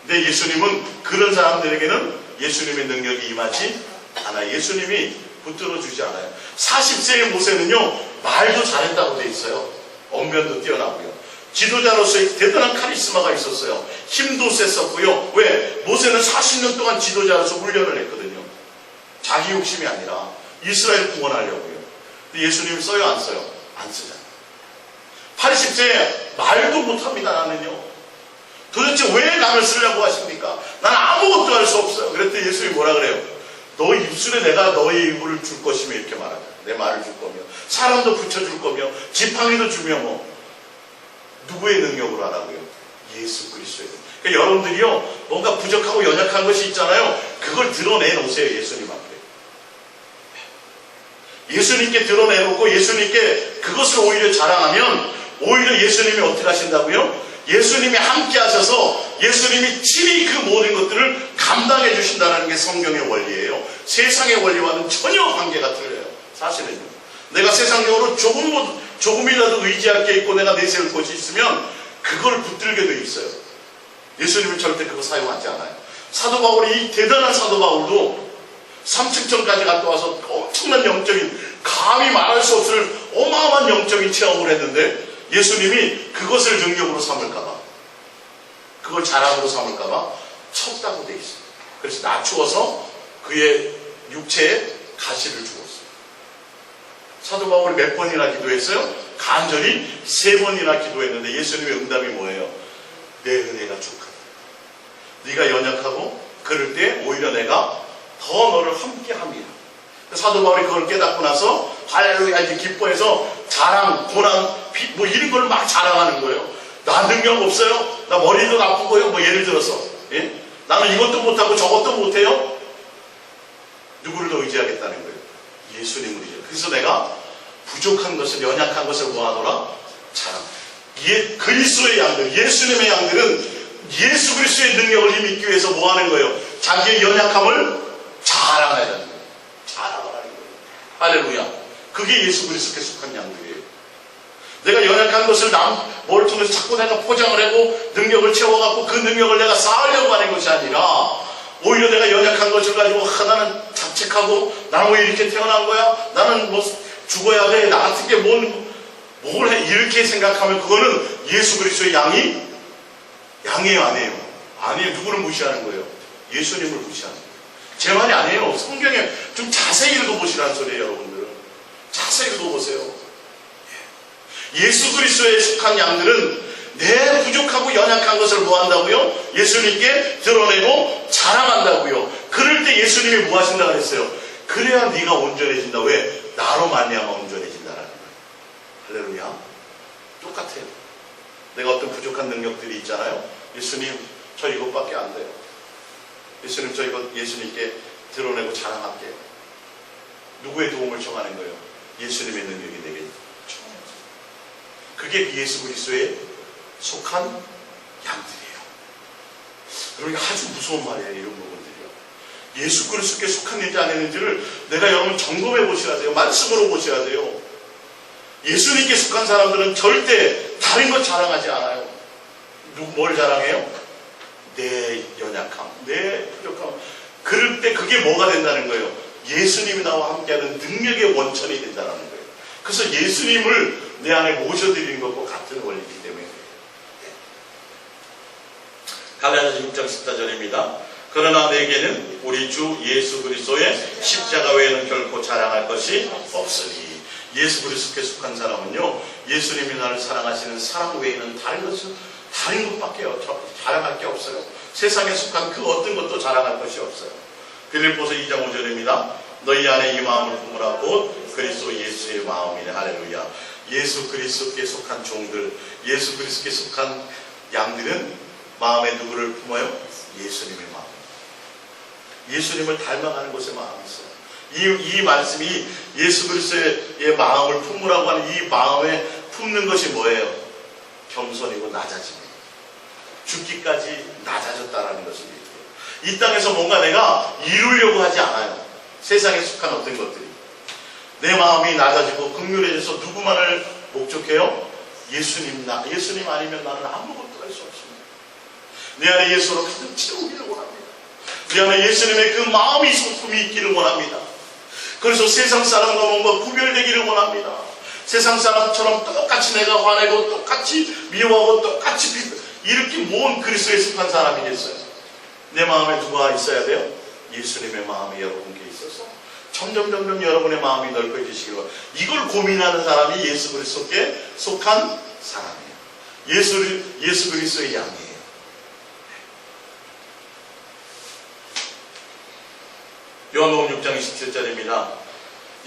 근데 예수님은 그런 사람들에게는 예수님의 능력이 임하지 않아요. 예수님이 붙들어 주지 않아요. 40세의 모세는요, 말도 잘했다고 돼 있어요. 언변도 뛰어나고요. 지도자로서의 대단한 카리스마가 있었어요. 힘도 셌었고요. 왜? 모세는 40년 동안 지도자로서 훈련을 했거든요. 자기 욕심이 아니라 이스라엘 구원하려고요. 근데 예수님이 써요, 안 써요? 안 쓰잖아요. 80세에 말도 못합니다, 나는요. 도대체 왜 나를 쓰려고 하십니까? 난 아무것도 할 수 없어요. 그랬더니 예수님이 뭐라 그래요? 너 입술에 내가 너의 입을 줄 것이며 이렇게 말하죠. 내 말을 줄 거며 사람도 붙여줄 거며 지팡이도 주며 누구의 능력으로 하라고요? 예수 그리스도의 능력. 그러니까 여러분들이요, 뭔가 부족하고 연약한 것이 있잖아요. 그걸 드러내놓으세요. 예수님 앞에. 예수님께 드러내놓고 예수님께 그것을 오히려 자랑하면 오히려 예수님이 어떻게 하신다고요? 예수님이 함께 하셔서 예수님이 친히 그 모든 것들을 감당해 주신다는 게 성경의 원리예요. 세상의 원리와는 전혀 관계가 틀려요. 사실은요. 내가 세상적으로 조금이라도 의지할 게 있고 내가 내세울 것이 있으면 그걸 붙들게 돼 있어요. 예수님은 절대 그거 사용하지 않아요. 사도 바울이, 이 대단한 사도 바울도 삼층천까지 갔다 와서 엄청난 영적인, 감히 말할 수 없을 어마어마한 영적인 체험을 했는데 예수님이 그것을 능력으로 삼을까봐, 그걸 자랑으로 삼을까봐 쳤다고 돼 있어요. 그래서 낮추어서 그의 육체에 가시를 주었어요. 사도 바울이 몇 번이나 기도했어요? 간절히 3번이나 기도했는데 예수님의 응답이 뭐예요? 내 은혜가 족하다. 네가 연약하고 그럴 때 오히려 내가 더 너를 함께합니다. 사도 바울이 그걸 깨닫고 나서 할렐루야 이제 기뻐해서 자랑, 고난, 뭐 이런 걸 막 자랑하는 거예요. 나 능력 없어요? 나 머리도 나쁘고요? 뭐 예를 들어서, 예? 나는 이것도 못하고 저것도 못해요? 누구를 더 의지하겠다는 거예요? 예수님을 의지해요. 그래서 내가 부족한 것을, 연약한 것을 뭐하노라? 자랑. 그리스도의 양들, 예수님의 양들은 예수 그리스도의 능력을 힘입기 위해서 뭐하는 거예요? 자기의 연약함을 자랑해야 되는 거예요. 자랑을 하는 거예요. 할렐루야. 그게 예수 그리스도께 속한 양들이에요. 내가 연약한 것을 뭘 통해서 자꾸 내가 포장을 하고 능력을 채워갖고 그 능력을 내가 쌓으려고 하는 것이 아니라 오히려 내가 연약한 것을 가지고 나는 자책하고 나는 왜 이렇게 태어난 거야? 나는 뭐 죽어야 돼? 나 같은 게 뭘 해? 이렇게 생각하면 그거는 예수 그리스도의 양이에요, 아니에요? 아니에요. 누구를 무시하는 거예요? 예수님을 무시하는 거예요. 제 말이 아니에요. 성경에 좀 자세히 읽어보시라는 소리예요, 여러분들은. 자세히 읽어보세요. 예수 그리스도에 속한 양들은 내 부족하고 연약한 것을 뭐 한다고요? 예수님께 드러내고 자랑한다고요. 그럴 때 예수님이 뭐 하신다고 그랬어요? 그래야 네가 온전해진다. 왜? 나로 말미암아 온전해진다라는 거예요. 할렐루야. 똑같아요. 내가 어떤 부족한 능력들이 있잖아요. 예수님 저 이것밖에 안 돼요. 예수님 저 이것 예수님께 드러내고 자랑할게요. 누구의 도움을 청하는 거예요? 예수님의 능력이 내게 청하는 거예요. 그게 예수 그리스도에 속한 양들이에요. 그러니까 아주 무서운 말이에요. 이런 부분들이요. 예수 그리스도께 속한지 안 했는지를 내가 여러분 점검해 보셔야 돼요. 말씀으로 보셔야 돼요. 예수님께 속한 사람들은 절대 다른 것 자랑하지 않아요. 뭘 자랑해요? 내 연약함, 내 부족함. 그럴 때 그게 뭐가 된다는 거예요? 예수님이 나와 함께하는 능력의 원천이 된다는 거예요. 그래서 예수님을 내 안에 모셔드리는 것과 같은 원리이기 때문에. 갈라디아서 6장 14절입니다. 그러나 내게는 우리 주 예수 그리스도의 십자가 외에는 결코 자랑할 것이 없으니. 예수 그리스도께 속한 사람은요, 예수님이 나를 사랑하시는 사랑 외에는 다른 것밖에 자랑할 게 없어요. 세상에 속한 그 어떤 것도 자랑할 것이 없어요. 빌립보서 2장 5절입니다. 너희 안에 이 마음을 품으라. 곧 그리스도 예수의 마음이네. 할렐루야. 예수 그리스도께 속한 종들, 예수 그리스도께 속한 양들은 마음에 누구를 품어요? 예수님의 마음. 예수님을 닮아가는 곳에 마음이 있어요. 이 말씀이 예수 그리스도의 마음을 품으라고 하는 이 마음에 품는 것이 뭐예요? 겸손이고 낮아짐이에요. 죽기까지 낮아졌다라는 것을 얘기해요. 이 땅에서 뭔가 내가 이루려고 하지 않아요. 세상에 속한 어떤 것들이. 내 마음이 낮아지고 긍휼해져서 누구만을 목적해요? 예수님 아니면 나는 아무것도 할 수 없습니다. 내 안에 예수로 가득 채우기를 원합니다. 내 안에 예수님의 그 마음이 소품이 있기를 원합니다. 그래서 세상 사람과 뭔가 구별되기를 원합니다. 세상 사람처럼 똑같이 내가 화내고 똑같이 미워하고 똑같이 이렇게 모은 그리스도에 속한 사람이겠어요. 내 마음에 누가 있어야 돼요? 예수님의 마음이 여러분께 있어서 점점 여러분의 마음이 넓어지시길 바랍니다. 이걸 고민하는 사람이 예수 그리스도께 속한 사람이에요. 예수 그리스도의 양이에요. 요한복음 6장 27절입니다.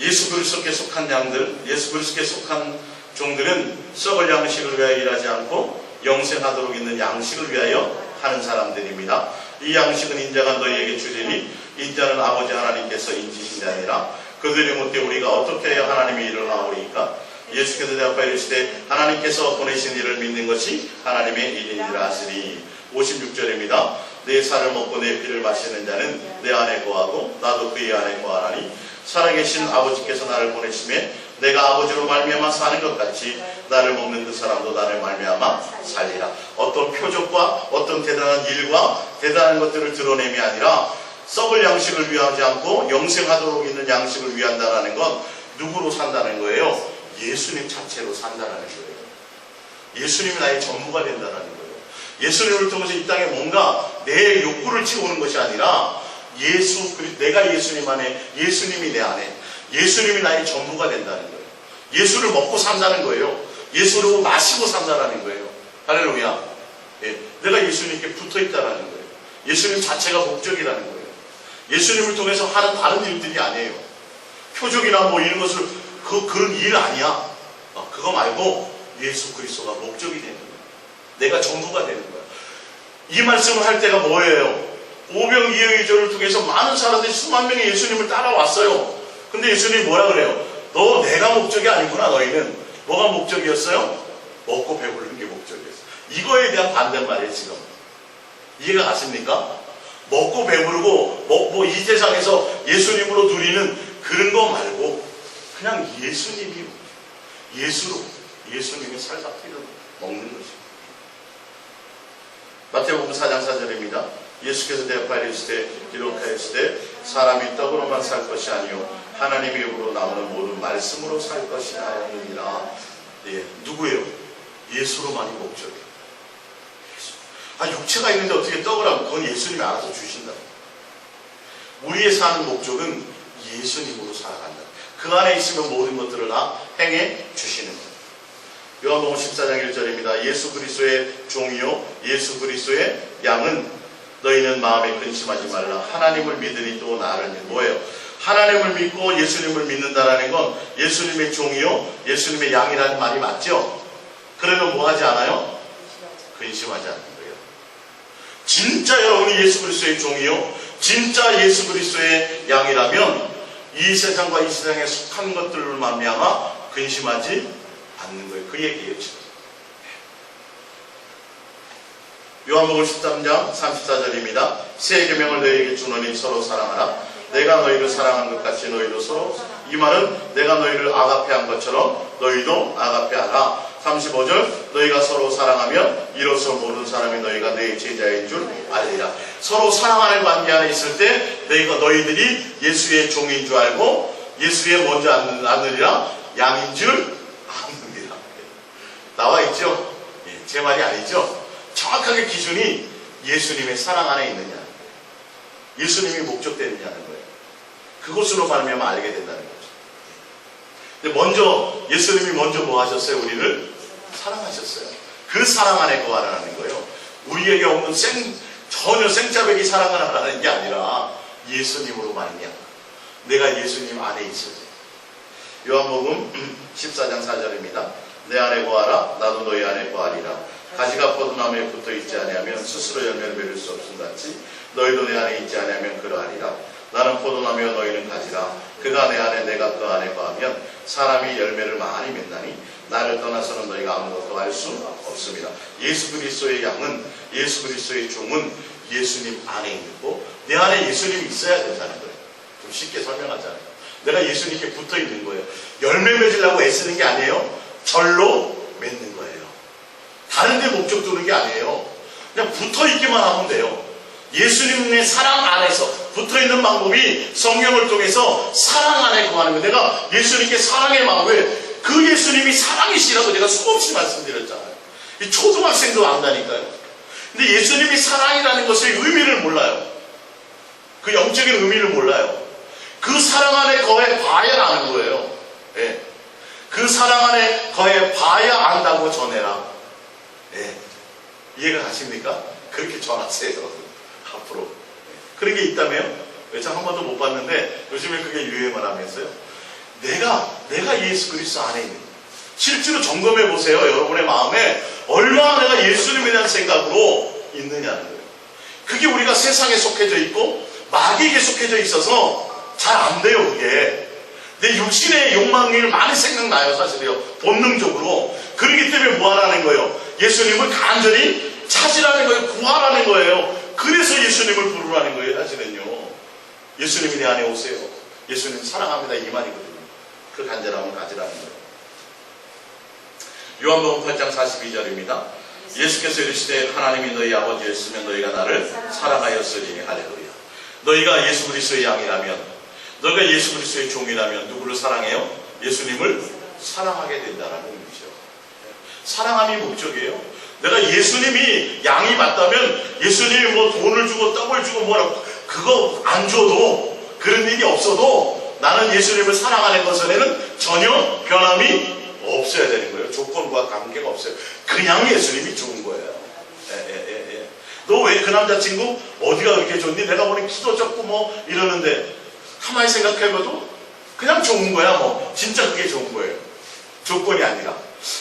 예수 그리스도께 속한 양들, 예수 그리스도께 속한 종들은 썩을 양식을 위하여 일하지 않고 영생하도록 있는 양식을 위하여 하는 사람들입니다. 이 양식은 인자가 너희에게 주리니 인자는 아버지 하나님께서 인지신 게 아니라 그들이 묻되 우리가 어떻게 해야 하나님의 일을 하오리까? 예수께서 대답하여 이르시되 하나님께서 보내신 일을 믿는 것이 하나님의 일인 줄 아시리. 56절입니다. 내 살을 먹고 내 피를 마시는 자는 내 안에 거하고 나도 그의 안에 거하나니 살아계신 아버지께서 나를 보내심에 내가 아버지로 말미암아 사는 것 같이 나를 먹는 그 사람도 나를 말미암아 살리라. 어떤 표적과 어떤 대단한 일과 대단한 것들을 드러냄이 아니라 썩을 양식을 위하지 않고 영생하도록 있는 양식을 위한다라는 건 누구로 산다는 거예요? 예수님 자체로 산다는 거예요. 예수님이 나의 전부가 된다는 거예요. 예수님을 통해서 이 땅에 뭔가 내 욕구를 채우는 것이 아니라 내가 예수님 안에, 예수님이 내 안에, 예수님이 나의 전부가 된다는 거예요. 예수를 먹고 산다는 거예요. 예수를 마시고 산다는 거예요. 할렐루야. 예, 내가 예수님께 붙어 있다는 거예요. 예수님 자체가 목적이라는 거예요. 예수님을 통해서 하는 다른 일들이 아니에요. 표적이나 뭐 이런 것을 그런 일 아니야. 그거 말고 예수 그리스도가 목적이 되는 거예요. 내가 전부가 되는 거예요. 이 말씀을 할 때가 뭐예요? 오병이어의전을 통해서 많은 사람들이 수만 명이 예수님을 따라왔어요. 근데 예수님이 뭐라 그래요? 너 내가 목적이 아니구나. 너희는 뭐가 목적이었어요? 먹고 배부르는 게 목적이었어요. 이거에 대한 반대말이에요. 지금 이해가 가십니까? 먹고 배부르고 이 세상에서 예수님으로 누리는 그런 거 말고 그냥 예수님이 예수로 예수님의 살다 피를 먹는 것입니다. 마태복음 4장 4절입니다. 예수께서 대답하여 이르시되 기록하였으되 사람이 떡으로만 살 것이 아니요 하나님의 입으로 나오는 모든 말씀으로 살 것이라 하느니라. 예, 누구예요? 예수로만이 목적이에요. 육체가 있는데 어떻게 떡을 하면 그건 예수님이 알아서 주신다. 우리의 사는 목적은 예수님으로 살아간다. 그 안에 있으면 모든 것들을 다 행해 주시는 거예요. 요한복음 14장 1절입니다. 예수 그리스도의 종이요 예수 그리스도의 양은 너희는 마음에 근심하지 말라. 하나님을 믿으니 또 나를 믿. 뭐예요? 하나님을 믿고 예수님을 믿는다라는 건 예수님의 종이요 예수님의 양이라는 말이 맞죠? 그러면 뭐 하지 않아요? 근심하지 않는 거예요. 진짜 여러분이 예수 그리스도의 종이요 진짜 예수 그리스도의 양이라면 이 세상과 이 세상에 속한 것들을 말미암아 근심하지 않는 거예요. 그 얘기예요. 지금. 요한복음 13장 34절입니다. 새 계명을 너희에게 주노니 서로 사랑하라. 내가 너희를 사랑한 것 같이 너희도 서로. 이 말은 내가 너희를 아가페한 것처럼 너희도 아가페하라. 35절 너희가 서로 사랑하면 이로써 모든 사람이 너희가 내 제자인 줄 알리라. 서로 사랑하는 관계 안에 있을 때 너희들이 예수의 종인 줄 알고 예수의 먼저 아느니라 양인 줄 아느니라. 나와 있죠? 예, 제 말이 아니죠? 정확하게 기준이 예수님의 사랑 안에 있느냐, 예수님이 목적되느냐는 거예요. 그것으로 말미암아 알게 된다는 거죠. 근데 먼저 예수님이 먼저 뭐 하셨어요? 우리를 사랑하셨어요. 그 사랑 안에 거하라는 거예요. 우리에게 없는 전혀 생짜배기 사랑을 하라는 게 아니라 예수님으로 말미암아 내가 예수님 안에 있어야 돼요. 요한복음 14장 4절입니다. 내 안에 거하라 나도 너희 안에 거하리라. 가지가 포도나무에 붙어있지 아니하면 스스로 열매를 맺을 수 없음 같이 너희도 내 안에 있지 아니하면 그러하리라. 나는 포도나무여 너희는 가지라. 그가 내 안에 내가 그 안에 거하면 사람이 열매를 많이 맺나니 나를 떠나서는 너희가 아무것도 할 수 없습니다. 예수 그리스도의 양은 예수 그리스도의 종은 예수님 안에 있고 내 안에 예수님이 있어야 된다는 거예요. 좀 쉽게 설명하잖아요. 내가 예수님께 붙어 있는 거예요. 열매 맺으려고 애쓰는 게 아니에요. 절로 맺는 거예요. 다른 데 목적 두는 게 아니에요. 그냥 붙어 있기만 하면 돼요. 예수님의 사랑 안에서 붙어 있는 방법이 성경을 통해서 사랑 안에 거하는 거예요. 내가 예수님께 사랑의 마음을 그 예수님이 사랑이시라고 내가 수없이 말씀드렸잖아요. 이 초등학생도 안다니까요. 근데 예수님이 사랑이라는 것의 의미를 몰라요. 그 영적인 의미를 몰라요. 그 사랑 안에 거해 봐야 아는 거예요. 예. 그 사랑 안에 거해 봐야 안다고 전해라. 예. 이해가 가십니까? 그렇게 전하세요. 앞으로. 예. 그런 게 있다며요? 참 한 번도 못 봤는데 요즘에 그게 유행을 하면서요. 내가 예수 그리스도 안에 있는 거예요. 실제로 점검해 보세요. 여러분의 마음에 얼마나 내가 예수님에 대한 생각으로 있느냐는 거예요. 그게 우리가 세상에 속해져 있고 마귀에게 속해져 있어서 잘 안 돼요. 그게 내 육신의 욕망이 많이 생각나요. 사실이요. 본능적으로. 그렇기 때문에 뭐 하라는 거예요? 예수님을 간절히 찾으라는 거예요. 구하라는 거예요. 그래서 예수님을 부르라는 거예요. 사실은요. 예수님이 내 안에 오세요. 예수님 사랑합니다. 이 말이거든요. 그 간절함을 가지라는 거예요. 요한복음 8장 42절입니다. 예수께서 이르시되 하나님이 너희 아버지였으면 너희가 나를 사랑하였으리니. 할렐루야. 너희가 예수 그리스도의 양이라면, 너희가 예수 그리스도의 종이라면 누구를 사랑해요? 예수님을 사랑하게 된다는 의미죠. 사랑함이 목적이에요. 내가 예수님이 양이 맞다면 예수님이 뭐 돈을 주고 떡을 주고 뭐라고 그거 안 줘도, 그런 일이 없어도 나는 예수님을 사랑하는 것에는 전혀 변함이 없어야 되는 거예요. 조건과 관계가 없어요. 그냥 예수님이 좋은 거예요. 너 왜 그 남자친구 어디가 그렇게 좋니? 내가 보니 키도 적고 뭐 이러는데, 가만히 생각해봐도 그냥 좋은 거야. 뭐 진짜 그게 좋은 거예요. 조건이 아니라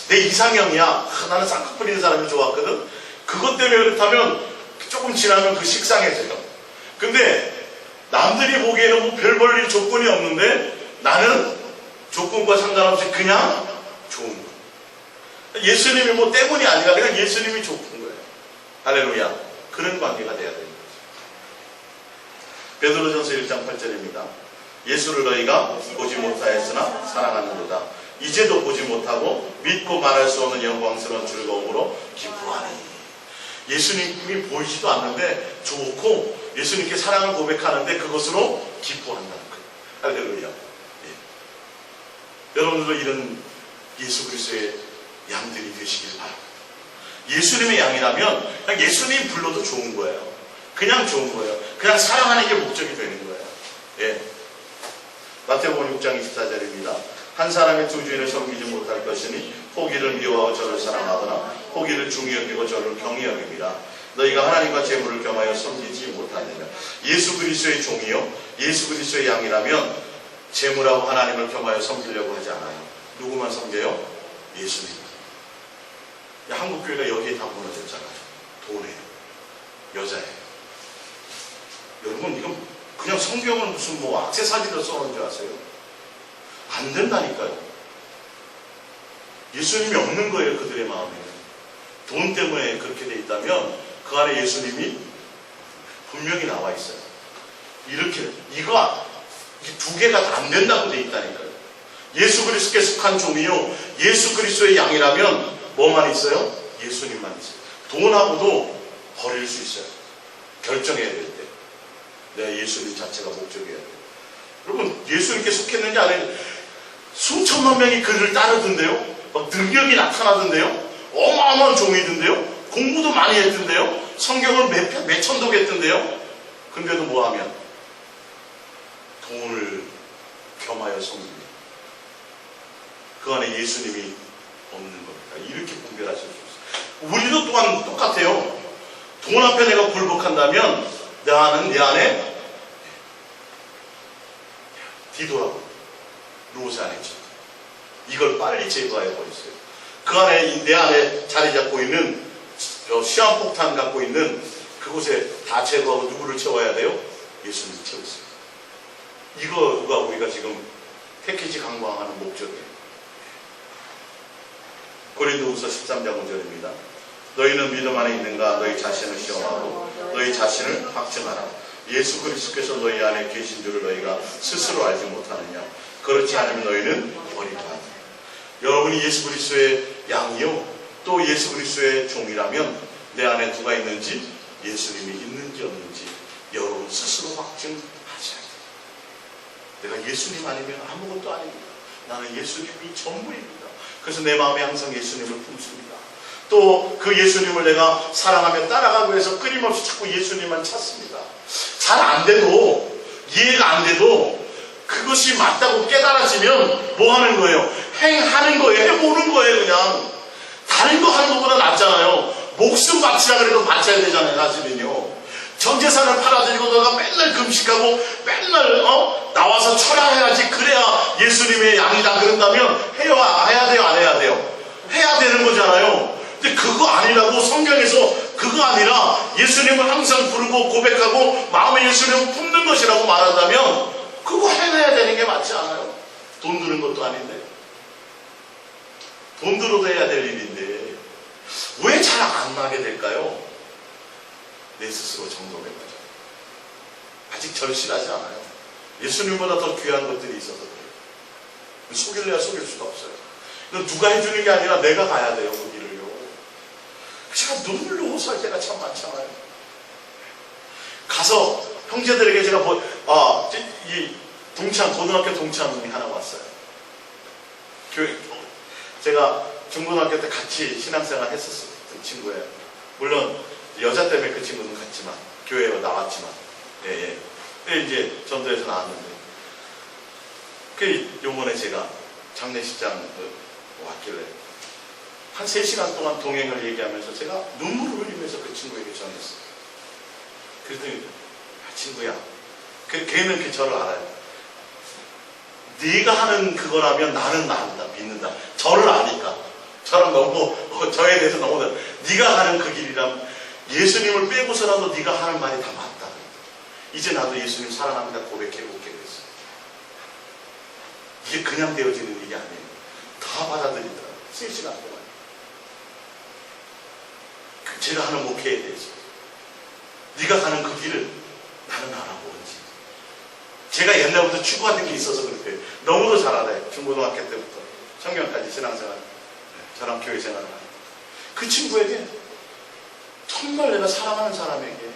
내 이상형이야. 나는 쌍꺼풀 뿌리는 사람이 좋았거든. 그것 때문에 그렇다면 조금 지나면 그 식상해져요. 근데 남들이 보기에는 뭐 별 볼 일 조건이 없는데 나는 조건과 상관없이 그냥 좋은 거예요. 예수님이 뭐 때문이 아니라 그냥 예수님이 좋은 거예요. 할렐루야. 그런 관계가 돼야 되는 거죠. 베드로전서 1장 8절입니다. 예수를 너희가 보지 못하였으나 사랑하는도다. 이제도 보지 못하고 믿고 말할 수 없는 영광스러운 즐거움으로 기뻐하니. 예수님이 보이지도 않는데 좋고 예수님께 사랑을 고백하는데 그것으로 기뻐한다는 거예요. 할렐루야. 예. 여러분들도 이런 예수 그리스도의 양들이 되시길 바랍니다. 예수님의 양이라면 그냥 예수님 불러도 좋은 거예요. 그냥 좋은 거예요. 그냥 사랑하는 게 목적이 되는 거예요. 예. 마태복음 6장 24절입니다. 한 사람의 두 주인을 섬기지 못할 것이니 포기를 미워하고 저를 사랑하거나 포기를 중히 여기고 저를 경히 여깁니다. 너희가 하나님과 재물을 겸하여 섬기지 못하느냐. 예수 그리스도의 종이요, 예수 그리스도의 양이라면 재물하고 하나님을 겸하여 섬기려고 하지 않아요. 누구만 섬겨요? 예수님. 한국 교회가 여기에 다 무너졌잖아요. 돈에, 여자에. 여러분 이건 그냥 성경을 무슨 뭐 액세서리로 써놓은 줄 아세요? 안 된다니까요. 예수님이 없는 거예요. 그들의 마음에는. 돈 때문에 그렇게 돼 있다면 그 안에 예수님이 분명히 나와 있어요. 이렇게 이거 이 두 개가 다 안 된다고 돼 있다니까요. 예수 그리스도께 속한 종이요, 예수 그리스도의 양이라면 뭐만 있어요? 예수님만 있어요. 돈하고도 버릴 수 있어요. 결정해야 될 때. 내가 예수님 자체가 목적이어야 돼요. 여러분 예수님께 속했는지 안 했는지 수천만 명이 그를 따르던데요. 막 능력이 나타나던데요. 어마어마한 종이던데요. 공부도 많이 했던데요. 성경을 몇 천독 했던데요. 근데도 뭐하면 돈을 겸하여 섬깁니다. 그 안에 예수님이 없는 겁니다. 이렇게 분별하실 수 있어요. 우리도 또한 똑같아요. 돈 앞에 내가 굴복한다면 내 안에 뒤돌아보고 로즈 안에 있죠. 이걸 빨리 제거해 버리세요. 그 안에 내 안에 자리 잡고 있는 시한폭탄 갖고 있는 그곳에 다 제거하고 누구를 채워야 돼요? 예수님을 채우세요. 이거가 우리가 지금 패키지 강구하는 목적이에요. 고린도후서 13장 5절입니다. 너희는 믿음 안에 있는가? 너희 자신을 시험하고 너희 자신을 확증하라. 예수 그리스도께서 너희 안에 계신 줄을 너희가 스스로 알지 못하느냐? 그렇지 않으면 너희는 버림받아. 여러분이 예수 그리스도의 양이요, 또 예수 그리스도의 종이라면 내 안에 누가 있는지, 예수님이 있는지 없는지 여러분 스스로 확증하셔야 돼요. 내가 예수님 아니면 아무것도 아닙니다. 나는 예수님이 전부입니다. 그래서 내 마음에 항상 예수님을 품습니다. 또 그 예수님을 내가 사랑하며 따라가기 위해서 끊임없이 자꾸 예수님만 찾습니다. 잘 안 돼도, 이해가 안 돼도 그것이 맞다고 깨달아지면 뭐 하는 거예요? 행하는 거예요. 해보는 거예요. 그냥 다른 거 하는 것보다 낫잖아요. 목숨 바치라 그래도 바쳐야 되잖아요. 사실은요. 전 재산을 팔아들이고 너가 맨날 금식하고 맨날 나와서 철야해야지, 그래야 예수님의 양이다 그런다면 해야 돼요? 안 해야 돼요? 해야 되는 거잖아요. 근데 그거 아니라고, 성경에서 그거 아니라 예수님을 항상 부르고 고백하고 마음에 예수님을 품는 것이라고 말한다면 그거 해내야 되는 게 맞지 않아요? 돈 드는 것도 아닌데. 돈 들어도 해야 될 일인데 왜 잘 안 나게 될까요? 내 스스로 점검해보자. 아직 절실하지 않아요. 예수님보다 더 귀한 것들이 있어서 그래요. 속일래야 속일 수가 없어요. 누가 해주는 게 아니라 내가 가야 돼요. 그 길을요. 제가 눈물로 살 때가 참 많잖아요. 가서 형제들에게 제가 이 고등학교 동창이 하나 왔어요. 교회, 제가 중고등학교 때 같이 신앙생활 했었던 친구예요. 물론 여자 때문에 그 친구는 갔지만, 교회에 나왔지만, 예. 근데 이제 전도에서 나왔는데, 요번에 제가 장례식장 왔길래, 한 3시간 동안 동행을 얘기하면서 제가 눈물을 흘리면서 그 친구에게 전했어요. 그랬더니, 친구야, 걔는 저를 알아요. 네가 하는 그거라면 나는 안다, 믿는다. 저를 아니까. 저랑 너무, 저에 대해서 너무, 네가 가는 그 길이라면 예수님을 빼고서라도 네가 하는 말이 다 맞다. 이제 나도 예수님 사랑합니다 고백해볼게 그랬어요. 이게 그냥 되어지는 일이 아니에요. 다 받아들이더라고요. 3시간 동안. 제가 하는 목회에 대해서. 네가 가는 그 길을 나는 알아 뭔지. 제가 옛날부터 추구하는 게 있어서 그렇게 너무도 잘 알아요. 중고등학교 때부터 청년까지 신앙생활, 저랑 교회 생활을 하고. 그 친구에게 정말 내가 사랑하는 사람에게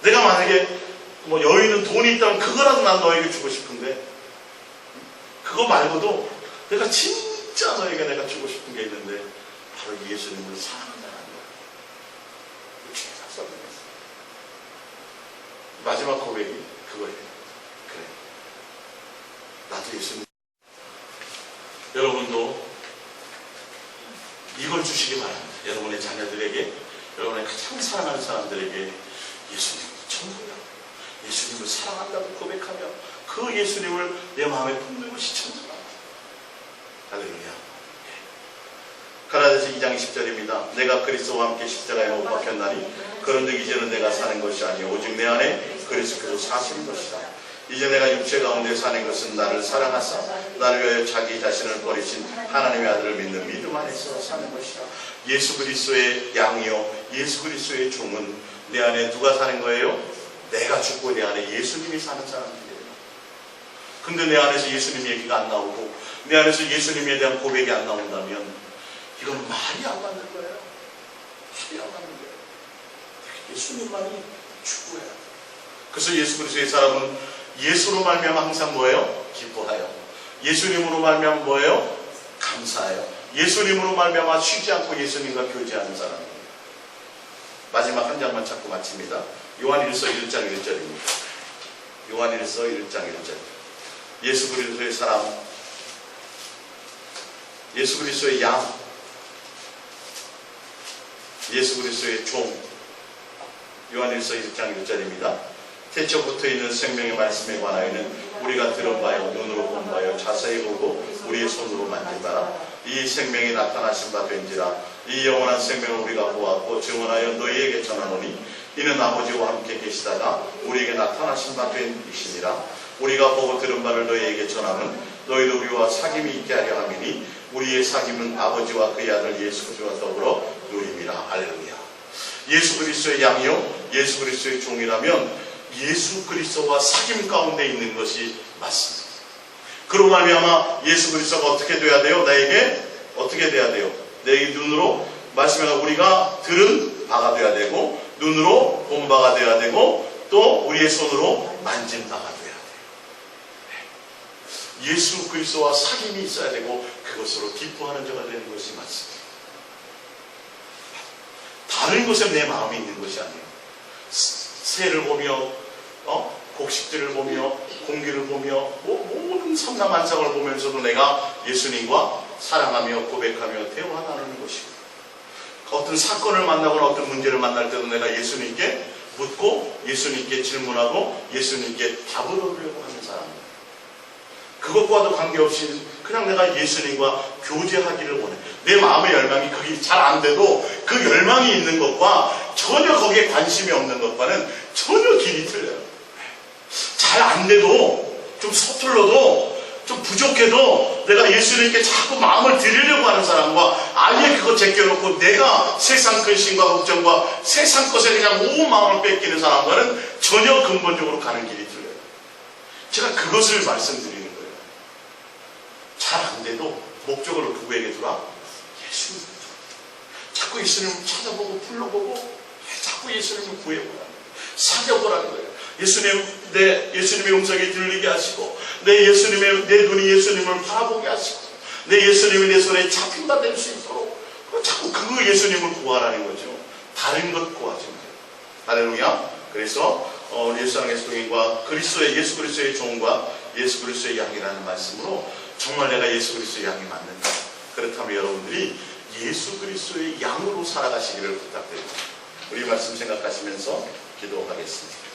내가 만약에 여유 있는 돈이 있다면 그거라도 난 너에게 주고 싶은데 그거 말고도 내가 진짜 너에게 내가 주고 싶은 게 있는데 바로 예수님을 사랑한다는 거야. 마지막 고백이 그거예요. 그래. 나도 예수님. 여러분도 이걸 주시기 바랍니다. 여러분의 자녀들에게, 여러분의 가장 사랑하는 사람들에게 예수님이 천국이야. 예수님을 사랑한다고 고백하며 그 예수님을 내 마음에 품들고 시청합니다. 할렐루야. 가라데서 2장 10절입니다. 내가 그리스도와 함께 십자가에 못 박혔나니 그런즉 이제는 내가 사는 것이 아니요 오직 내 안에 그리스도께서 사시는 것이다. 이제 내가 육체 가운데 사는 것은 나를 사랑하사 나를 위하여 자기 자신을 버리신 하나님의 아들을 믿는 믿음 안에서 사는 것이다. 예수 그리스도의 양이요 예수 그리스도의 종은 내 안에 누가 사는 거예요? 내가 죽고 내 안에 예수님이 사는 사람들이에요. 근데 내 안에서 예수님 얘기가 안 나오고 내 안에서 예수님에 대한 고백이 안 나온다면 이건 말이 안 맞는 거예요. 말이 안 맞는 거예요. 예수님만이 추구해야 돼요. 그래서 예수 그리스도의 사람은 예수로 말미암아 항상 뭐예요? 기뻐하여. 예수님으로 말미암아 뭐예요? 감사해요. 예수님으로 말미암아 쉬지 않고 예수님과 교제하는 사람입니다. 마지막 한 장만 찾고 마칩니다. 요한일서 1장 1절입니다. 요한일서 1장 1절. 예수 그리스도의 사람, 예수 그리스도의 양, 예수 그리스도의 종. 요한일서 1장 1절입니다. 태초 붙어있는 생명의 말씀에 관하여는 우리가 들은 바요 눈으로 본 바요 자세히 보고 우리의 손으로 만진 바라. 이 생명이 나타나신 바 된지라. 이 영원한 생명을 우리가 보았고 증언하여 너희에게 전하노니 이는 아버지와 함께 계시다가 우리에게 나타나신 바 된 이시니라. 우리가 보고 들은 바를 너희에게 전하면 너희도 우리와 사귐이 있게 하려 함이니 우리의 사귐은 아버지와 그의 아들 예수 그리스도와 더불어 누림이라. 할렐루야. 예수 그리스도의 양이요 예수 그리스도의 종이라면 예수 그리스도와 사귐 가운데 있는 것이 맞습니다. 그로 말미암아 예수 그리스도가 어떻게 돼야 돼요? 나에게 어떻게 돼야 돼요? 내 눈으로 말씀에 우리가 들은 바가 돼야 되고 눈으로 본 바가 돼야 되고 또 우리의 손으로 만진 바가 돼야 돼요. 예수 그리스도와 사귐이 있어야 되고 그것으로 기뻐하는 자가 되는 것이 맞습니다. 다른 곳에 내 마음이 있는 것이 아니에요. 새를 보며 곡식들을 보며 공기를 보며 모든 삼라만상을 보면서도 내가 예수님과 사랑하며 고백하며 대화 나누는 것이고 어떤 사건을 만나거나 어떤 문제를 만날 때도 내가 예수님께 묻고 예수님께 질문하고 예수님께 답을 얻으려고 하는 사람입니다. 그것과도 관계없이 그냥 내가 예수님과 교제하기를 원해. 내 마음의 열망이 그게 잘 안 돼도 그 열망이 있는 것과 전혀 거기에 관심이 없는 것과는 전혀 길이 틀려요. 잘 안 돼도 좀 서툴러도 좀 부족해도 내가 예수님께 자꾸 마음을 드리려고 하는 사람과 아예 그거 제껴놓고 내가 세상 근심과 걱정과 세상 것에 그냥 온 마음을 뺏기는 사람과는 전혀 근본적으로 가는 길이 틀려요. 제가 그것을 말씀드리는 거예요. 잘 안 돼도 목적으로 누구에게 돌아? 예수님. 자꾸 예수님을 찾아보고 불러보고 자꾸 자꾸 예수님을 구해보라는 거예요. 사겨보라는 거예요. 예수님의 음성이 들리게 하시고, 내 눈이 예수님을 바라보게 하시고, 내 예수님이 내 손에 잡힌 바 될 수 있도록 자꾸 그 예수님을 구하라는 거죠. 다른 것 구하지 마요. 할렐루야. 그래서 우리 예수사랑의 성인과 예수 그리스도의 종과 예수 그리스도의 양이라는 말씀으로 정말 내가 예수 그리스도의 양이 맞는가? 그렇다면 여러분들이 예수 그리스도의 양으로 살아가시기를 부탁드립니다. 우리 말씀 생각하시면서 기도하겠습니다.